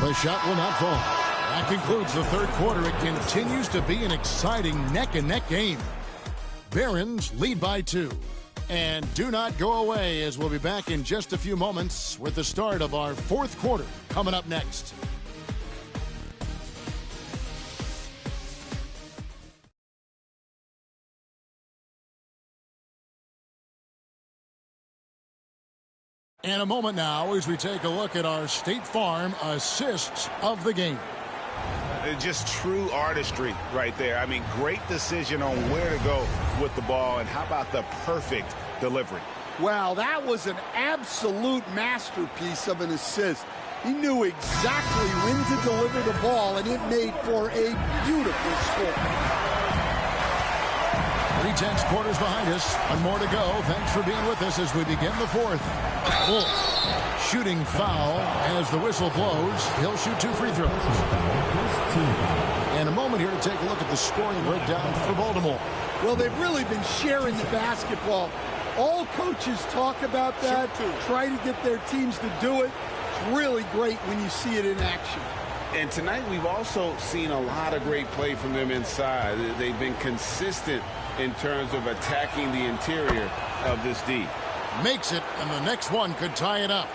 The shot will not fall. That concludes the third quarter. It continues to be an exciting neck-and-neck game. Barons lead by 2. And do not go away, as we'll be back in just a few moments with the start of our fourth quarter coming up next. And a moment now as we take a look at our State Farm assists of the game. Just true artistry right there. I mean, great decision on where to go with the ball, and how about the perfect delivery? Well, that was an absolute masterpiece of an assist. He knew exactly when to deliver the ball, and it made for a beautiful score. 3/10 quarters behind us. One more to go. Thanks for being with us as we begin the fourth. Wolf shooting foul as the whistle blows. He'll shoot 2 free throws. And a moment here to take a look at the scoring breakdown for Baltimore. Well, they've really been sharing the basketball. All coaches talk about that, try to get their teams to do it. It's really great when you see it in action. And tonight we've also seen a lot of great play from them inside. They've been consistent in terms of attacking the interior of this D. Makes it, and the next one could tie it up.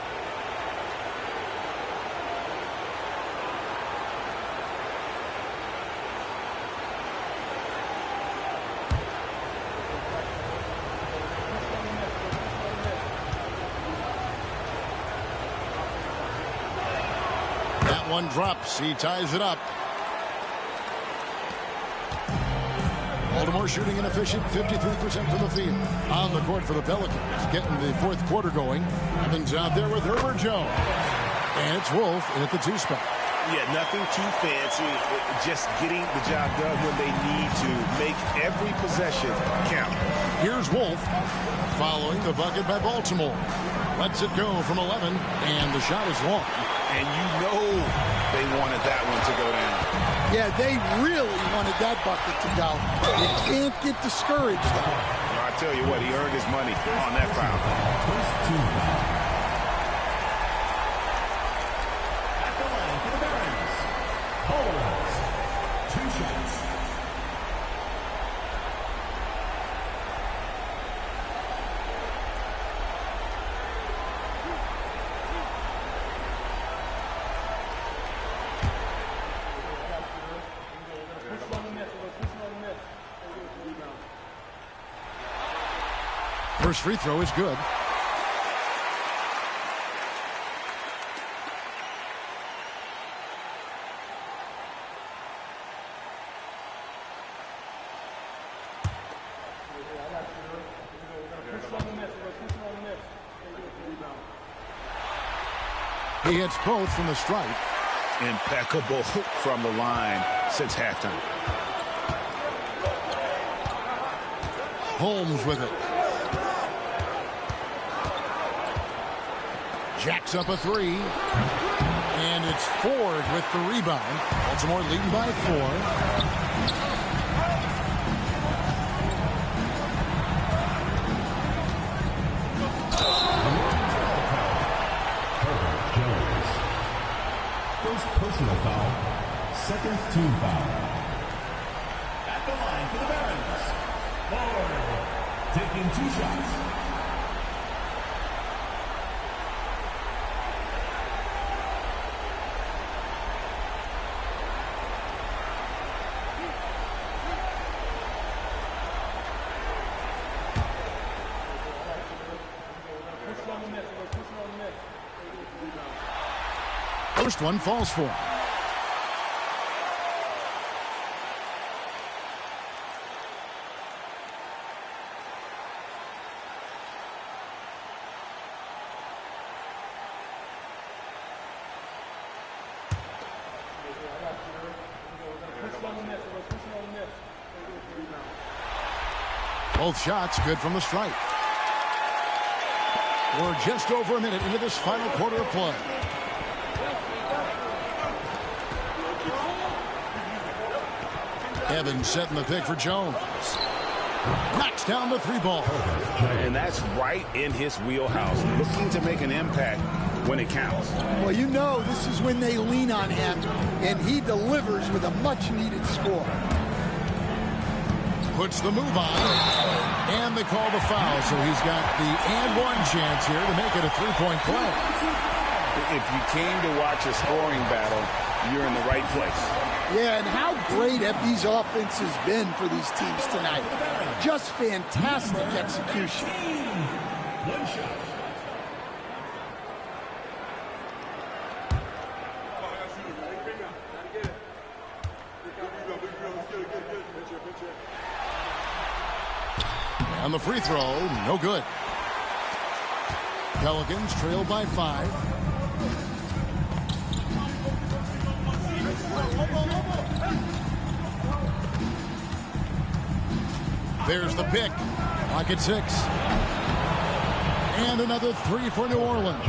That one drops. He ties it up. Baltimore shooting an efficient 53% from the field. On the court for the Pelicans, getting the fourth quarter going. Evans out there with Herbert Jones. And it's Wolf in at the 2 spot. Yeah, nothing too fancy. Just getting the job done when they need to. Make every possession count. Here's Wolf following the bucket by Baltimore. Lets it go from 11, and the shot is long. And you know they wanted that one to go down. Yeah, they really wanted that bucket to go. You can't get discouraged, though. I tell you what, he earned his money on that foul. At the line for the Barons, Hollins, 2 shots. First free throw is good. He hits both from the stripe. Impeccable from the line since halftime. Holmes with it. Jacks up a 3. And it's Ford with the rebound. Baltimore leading by 4. Personal foul, second team foul. At the line for the Barons, Ford, taking 2 shots. First one falls for him. Both shots good from the strike. We're just over a minute into this final quarter of play. Evans setting the pick for Jones. Knocks down the 3 ball. And that's right in his wheelhouse. Looking to make an impact when it counts. Well, you know this is when they lean on him, and he delivers with a much-needed score. Puts the move on, and they call the foul, so he's got the and-one chance here to make it a 3-point play. If you came to watch a scoring battle, you're in the right place. Yeah, and how great have these offenses been for these teams tonight? Just fantastic execution. One shot. On the free throw, no good. Pelicans trail by 5. There's the pick. Lock at 6. And another 3 for New Orleans.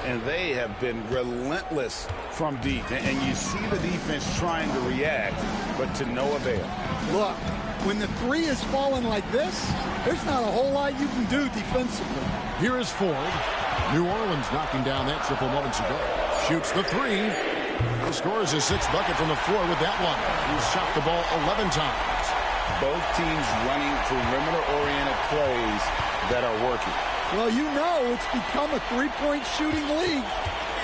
And they have been relentless from deep. And you see the defense trying to react, but to no avail. Look, when the 3 is falling like this, there's not a whole lot you can do defensively. Here is Ford. New Orleans knocking down that triple moments ago. Shoots the 3. He scores his 6th bucket from the floor with that one. He's shot the ball 11 times. Both teams running perimeter-oriented plays that are working. Well, you know it's become a 3-point shooting league.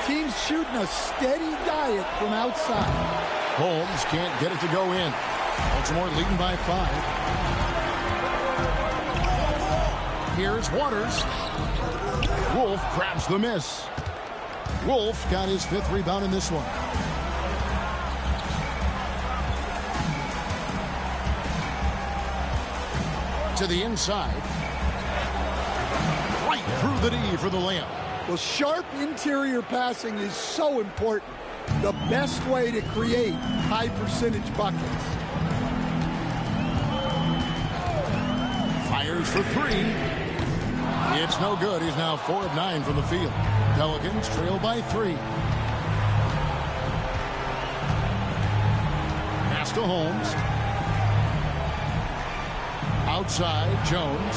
Teams shooting a steady diet from outside. Holmes can't get it to go in. Baltimore leading by 5. Here's Waters. Wolf grabs the miss. Wolf got his 5th rebound in this one. To the inside. Right through the D for the layup. Well, sharp interior passing is so important. The best way to create high percentage buckets. Fires for 3. It's no good. He's now 4 of 9 from the field. Pelicans trail by 3. Pass to Holmes. Outside, Jones.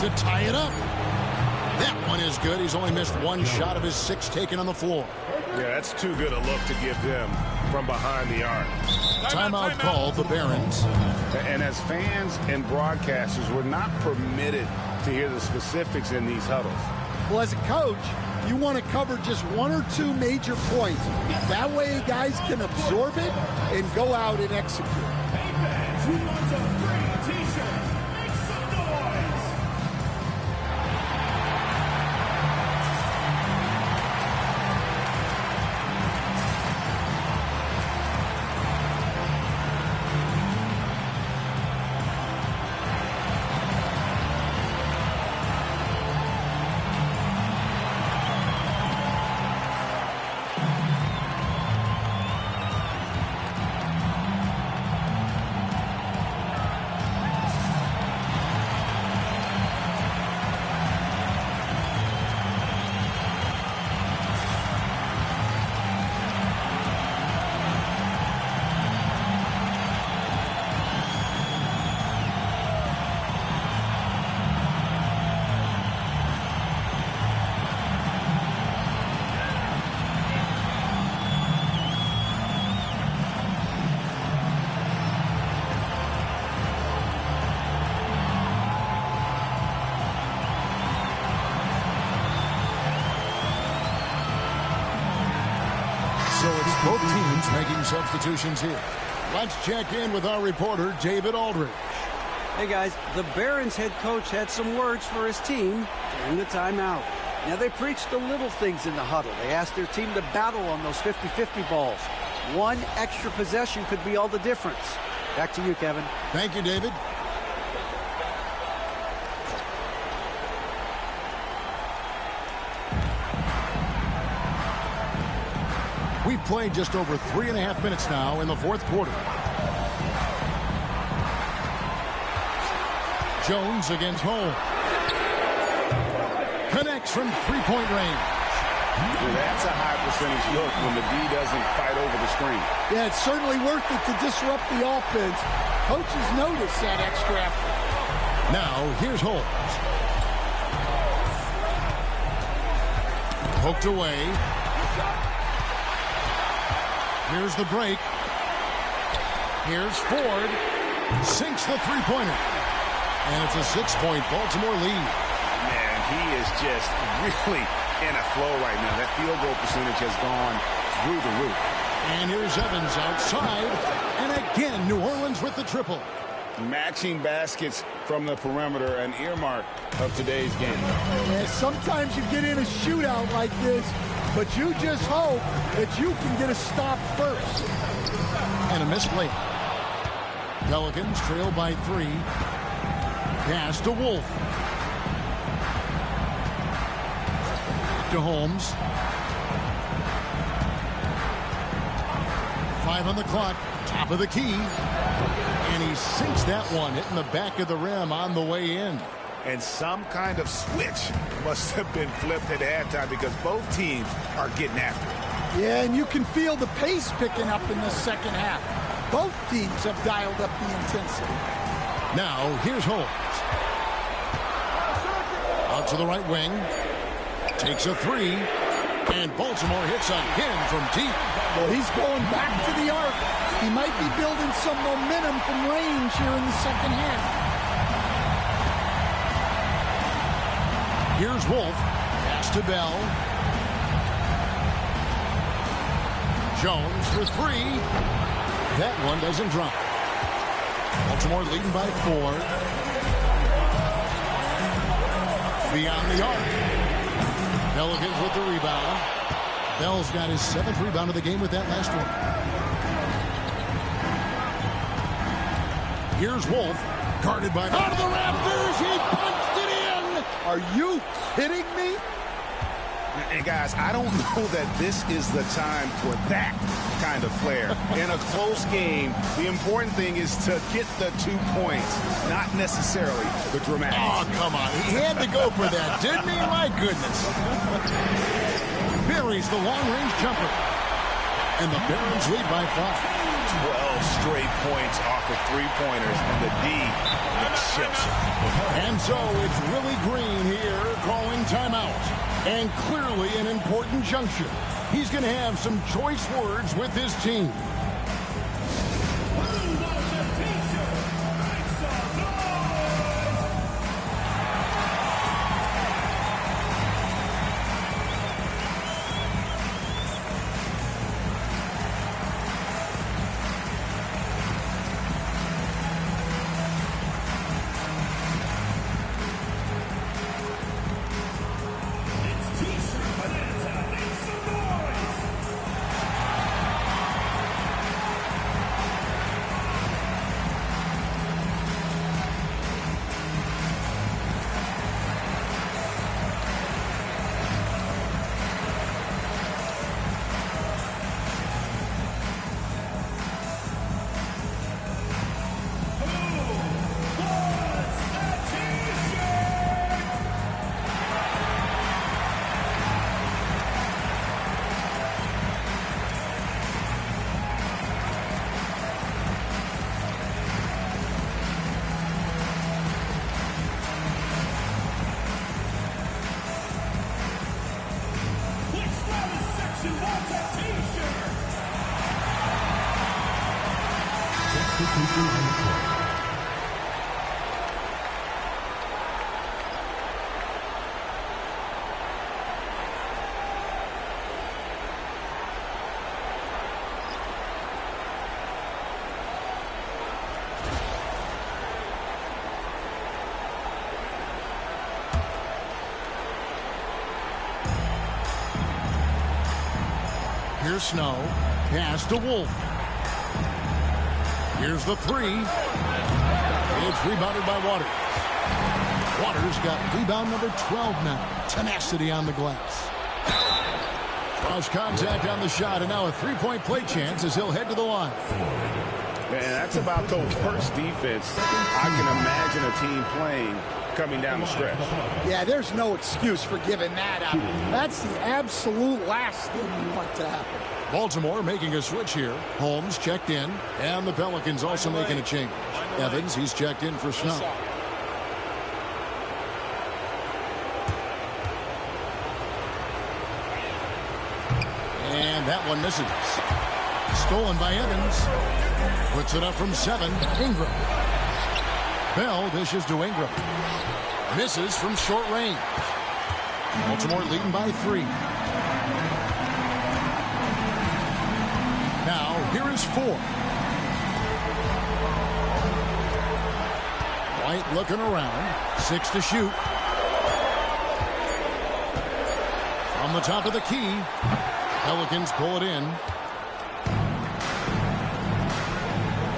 To tie it up. That one is good. He's only missed 1 shot of his 6 taken on the floor. Yeah, that's too good a look to give them from behind the arc. Timeout called the Barons. And as fans and broadcasters, we're not permitted to hear the specifics in these huddles. Well, as a coach, you want to cover just 1 or 2 major points. That way guys can absorb it and go out and execute. Who wants a free t-shirt? Make some noise! Both teams making substitutions here. Let's check in with our reporter, David Aldridge. Hey, guys, the Barons head coach had some words for his team during the timeout. Now, they preached the little things in the huddle. They asked their team to battle on those 50-50 balls. One extra possession could be all the difference. Back to you, Kevin. Thank you, David. We've played just over 3.5 minutes now in the fourth quarter. Jones against Holmes. Connects from three-point range. That's a high percentage look when the D doesn't fight over the screen. Yeah, it's certainly worth it to disrupt the offense. Coaches notice that extra effort. Now, here's Holmes. Poked away. Here's the break. Here's Ford. Sinks the three-pointer. And it's a 6-point Baltimore lead. Man, he is just really in a flow right now. That field goal percentage has gone through the roof. And here's Evans outside. And again, New Orleans with the triple. Matching baskets from the perimeter, an earmark of today's game. Yeah, sometimes you get in a shootout like this, but you just hope that you can get a stop first. And a missed layup. Pelicans trail by 3. Pass to Wolf. To Holmes. 5 on the clock. Top of the key. And he sinks that one, hitting the back of the rim on the way in. And some kind of switch must have been flipped at halftime because both teams are getting after it. Yeah, and you can feel the pace picking up in the second half. Both teams have dialed up the intensity. Now, here's Holmes. Out to the right wing. Takes a 3. And Baltimore hits again from deep. Well, he's going back to the arc. He might be building some momentum from range here in the second half. Here's Wolf. Pass to Bell. Jones for 3. That one doesn't drop. Baltimore leading by 4. Beyond the arc. Pelicans with the rebound. Bell's got his 7th rebound of the game with that last one. Here's Wolf. Guarded by out of the Raptors. He punched it in. Are you kidding me? And guys, I don't know that this is the time for that kind of flair. In a close game, the important thing is to get the 2 points, not necessarily the dramatics. Oh, come on. He had to go for that, didn't he? My goodness. Buries the long-range jumper. And the Barons lead by 5. 12 straight points off of three-pointers, and the D looks ship-shape. And so it's Willie Green here calling timeout. And clearly an important juncture. He's going to have some choice words with his team. Here's Snow. Pass to Wolf. Here's the three. It's rebounded by Waters. Waters got rebound number 12 now. Tenacity on the glass. Cross contact on the shot, and now a three-point play chance as he'll head to the line. Man, that's about the worst defense I can imagine a team playing coming down the stretch. Yeah, there's no excuse for giving that up. That's the absolute last thing you want to happen. Baltimore making a switch here. Holmes checked in, and the Pelicans also making a change. Evans, he's checked in for Snow. And that one misses. Stolen by Evans. Puts it up from 7. Ingram. Bell dishes to Ingram. Misses from short range. Baltimore leading by 3. Now, here is 4. White looking around. 6 to shoot. From the top of the key. Pelicans pull it in.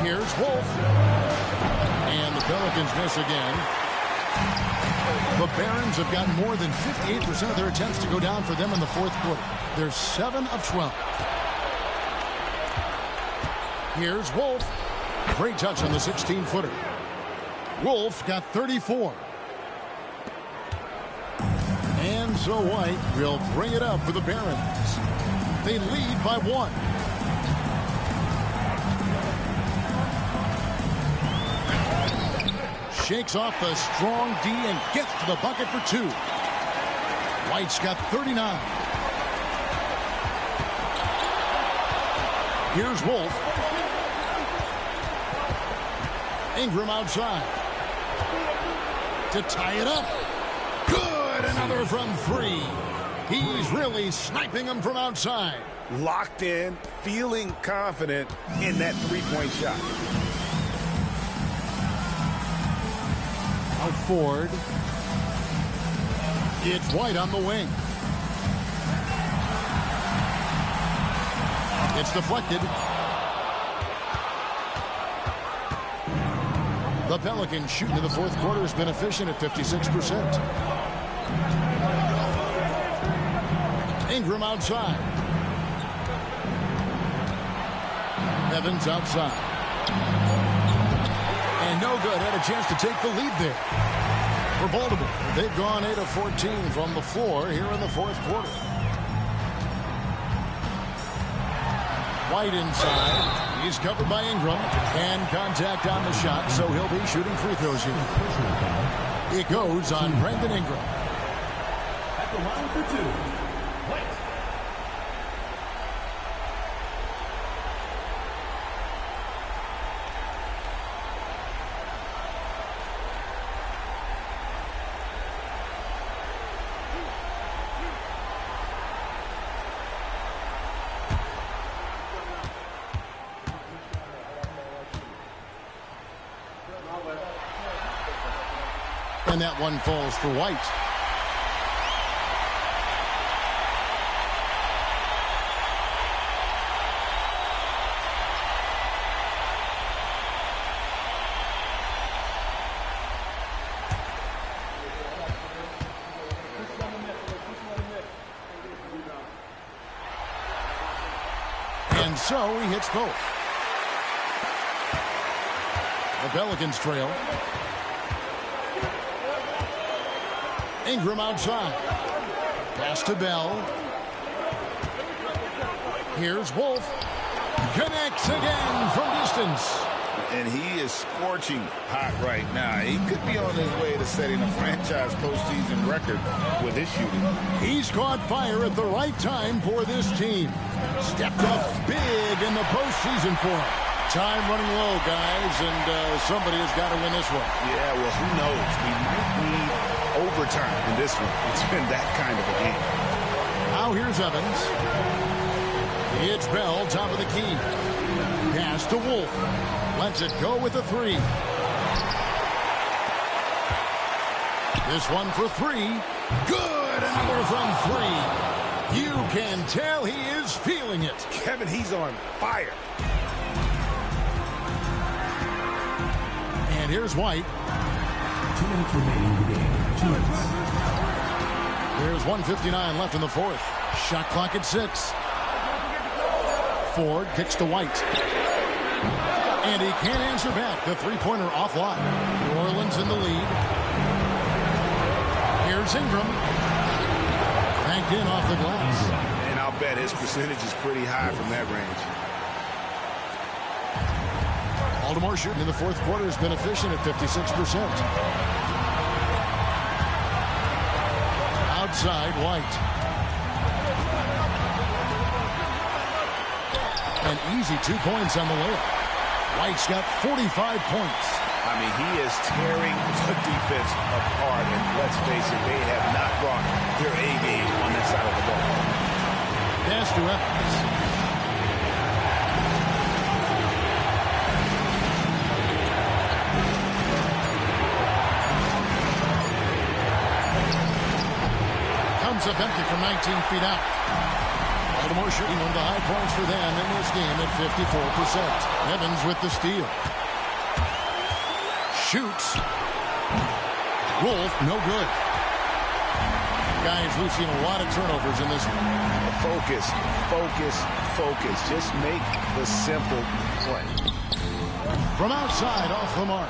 Here's Wolf. And the Pelicans miss again. The Barons have gotten more than 58% of their attempts to go down for them in the fourth quarter. They're 7 of 12. Here's Wolf. Great touch on the 16-footer. Wolf got 34. And so White will bring it up for the Barons. They lead by 1. Shakes off the strong D and gets to the bucket for 2. White's got 39. Here's Wolf. Ingram outside. To tie it up. Good! Another from 3. He's really sniping them from outside. Locked in, feeling confident in that three-point shot. Out Ford. It's White on the wing. It's deflected. The Pelicans shooting in the fourth quarter has been efficient at 56%. Ingram outside. Evans outside. And no good. Had a chance to take the lead there for Baltimore. They've gone 8 of 14 from the floor here in the fourth quarter. White inside. He's covered by Ingram. And contact on the shot, so he'll be shooting free throws here. It goes on Brandon Ingram. At the line for 2. White. And that one falls for White. And so he hits both. The Pelicans trail. Ingram outside. Pass to Bell. Here's Wolf. Connects again from distance. And he is scorching hot right now. He could be on his way to setting a franchise postseason record with his shooting. He's caught fire at the right time for this team. Stepped up big in the postseason for him. Time running low, guys, and somebody has got to win this one. Yeah, well, who knows? We might need overtime in this one. It's been that kind of a game. Now here's Evans. It's Bell, top of the key. Pass to Wolf. Lets it go with a 3. This one for 3. Good! Another from 3. You can tell he is feeling it. Kevin, he's on fire. And here's White. 2 minutes remaining in the game. 2 minutes. There's 1:59 left in the fourth. Shot clock at 6. Ford kicks to White. And he can't answer back. The three-pointer offline. New Orleans in the lead. Here's Ingram. Banked in off the glass. And I'll bet his percentage is pretty high from that range. Baltimore shooting in the fourth quarter has been efficient at 56%. Outside, White. An easy 2 points on the layup. White's got 45 points. I mean, he is tearing the defense apart. And let's face it, they have not brought their A game on this side of the ball. Pass to Evans. Comes up empty from 19 feet out. Baltimore shooting one of the high points for them in this game at 54%. Evans with the steal. Shoots. Wolf, no good. Guys, we've seen a lot of turnovers in this one. Focus, focus, focus. Just make the simple play. From outside, off the mark.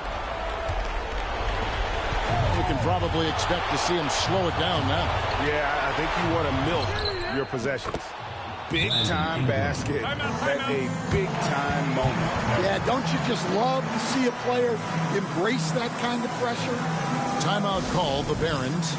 We can probably expect to see him slow it down now. Yeah, I think you want to milk your possessions. Big-time basket at a big-time moment. Yeah, don't you just love to see a player embrace that kind of pressure? Timeout call, the Barons.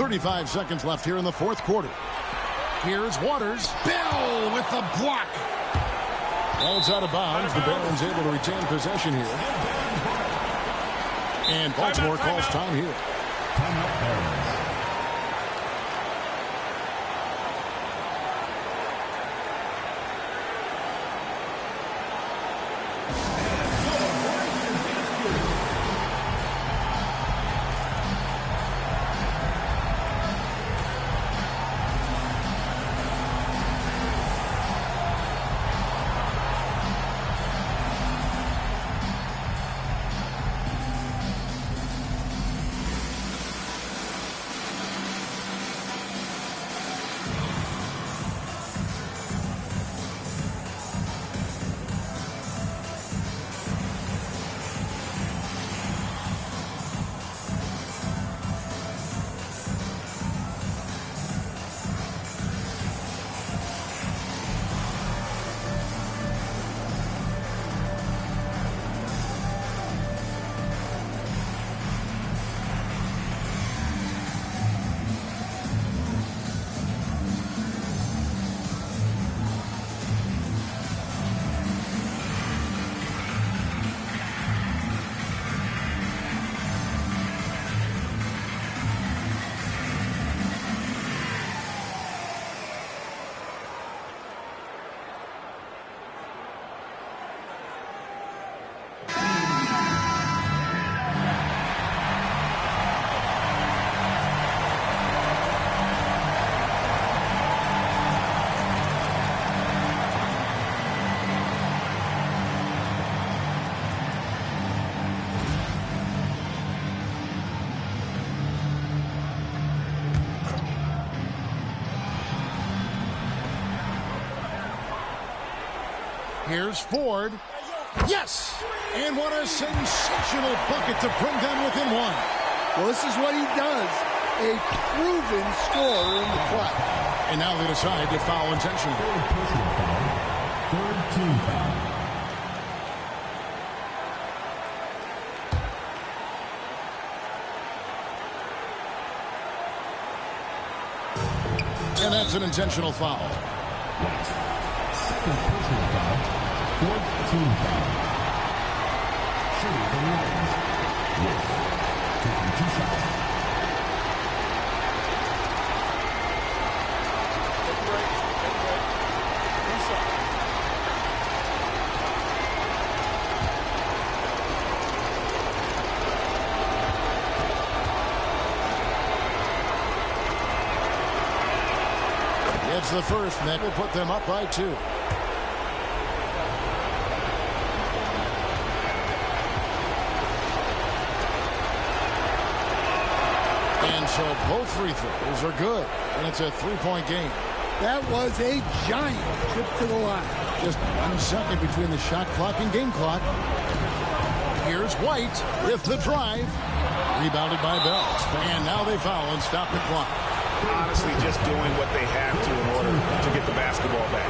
.35 seconds left here in the fourth quarter. Here's Waters. Bell with the block. Ball's out of bounds. The Barons able to retain possession here. And Baltimore calls time here. Timeout, Barons. Here's Ford. Yes! And what a sensational bucket to bring them within one. Well, this is what he does. A proven scorer in the clutch. And now they decide to foul intentionally. Third team foul. And that's an intentional foul. Second personal foul. Fourth team foul. Shooting for the Lions. Wolf taking 2 shots. It's the first, and that will put them up by 2. And so both free throws are good, and it's a 3-point game. That was a giant trip to the line. Just 1 second between the shot clock and game clock. Here's White with the drive. Rebounded by Bell. And now they foul and stop the clock. Honestly, just doing what they have to in order to get the basketball back.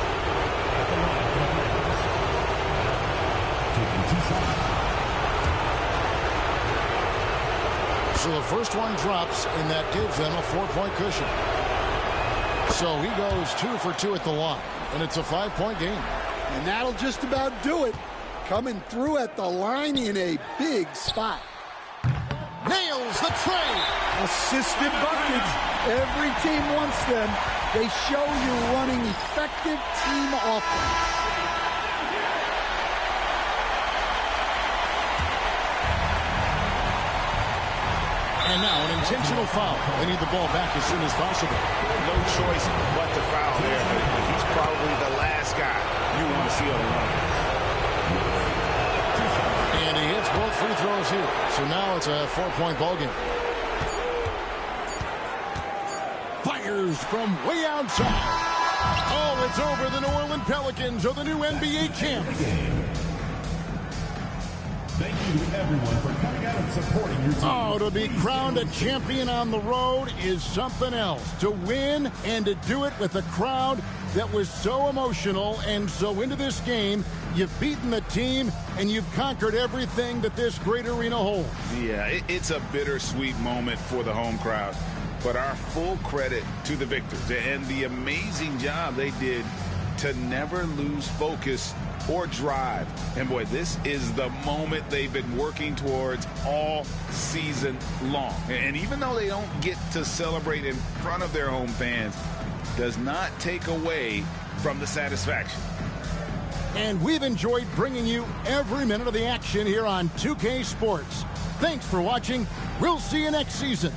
So the first one drops, and that gives them a 4-point cushion. So he goes 2 for 2 at the line, and it's a 5-point game. And that'll just about do it. Coming through at the line in a big spot. Nails the tray. Assisted buckets. Every team wants them. They show you running effective team offense. And now an intentional foul. They need the ball back as soon as possible. No choice but to foul there, but he's probably the last guy you want to see on the line. And he hits both free throws here. So now it's a 4-point ball game. Fires from way outside. Oh, it's over. The New Orleans Pelicans are the new NBA champs. Thank you to everyone for coming out and supporting your team. Oh, to be crowned a champion on the road is something else. To win and to do it with a crowd that was so emotional and so into this game. You've beaten the team and you've conquered everything that this great arena holds. Yeah, it's a bittersweet moment for the home crowd. But our full credit to the victors and the amazing job they did to never lose focus or drive. And boy, this is the moment they've been working towards all season long. And even though they don't get to celebrate in front of their home fans, does not take away from the satisfaction. And we've enjoyed bringing you every minute of the action here on 2K Sports. Thanks for watching. We'll see you next season.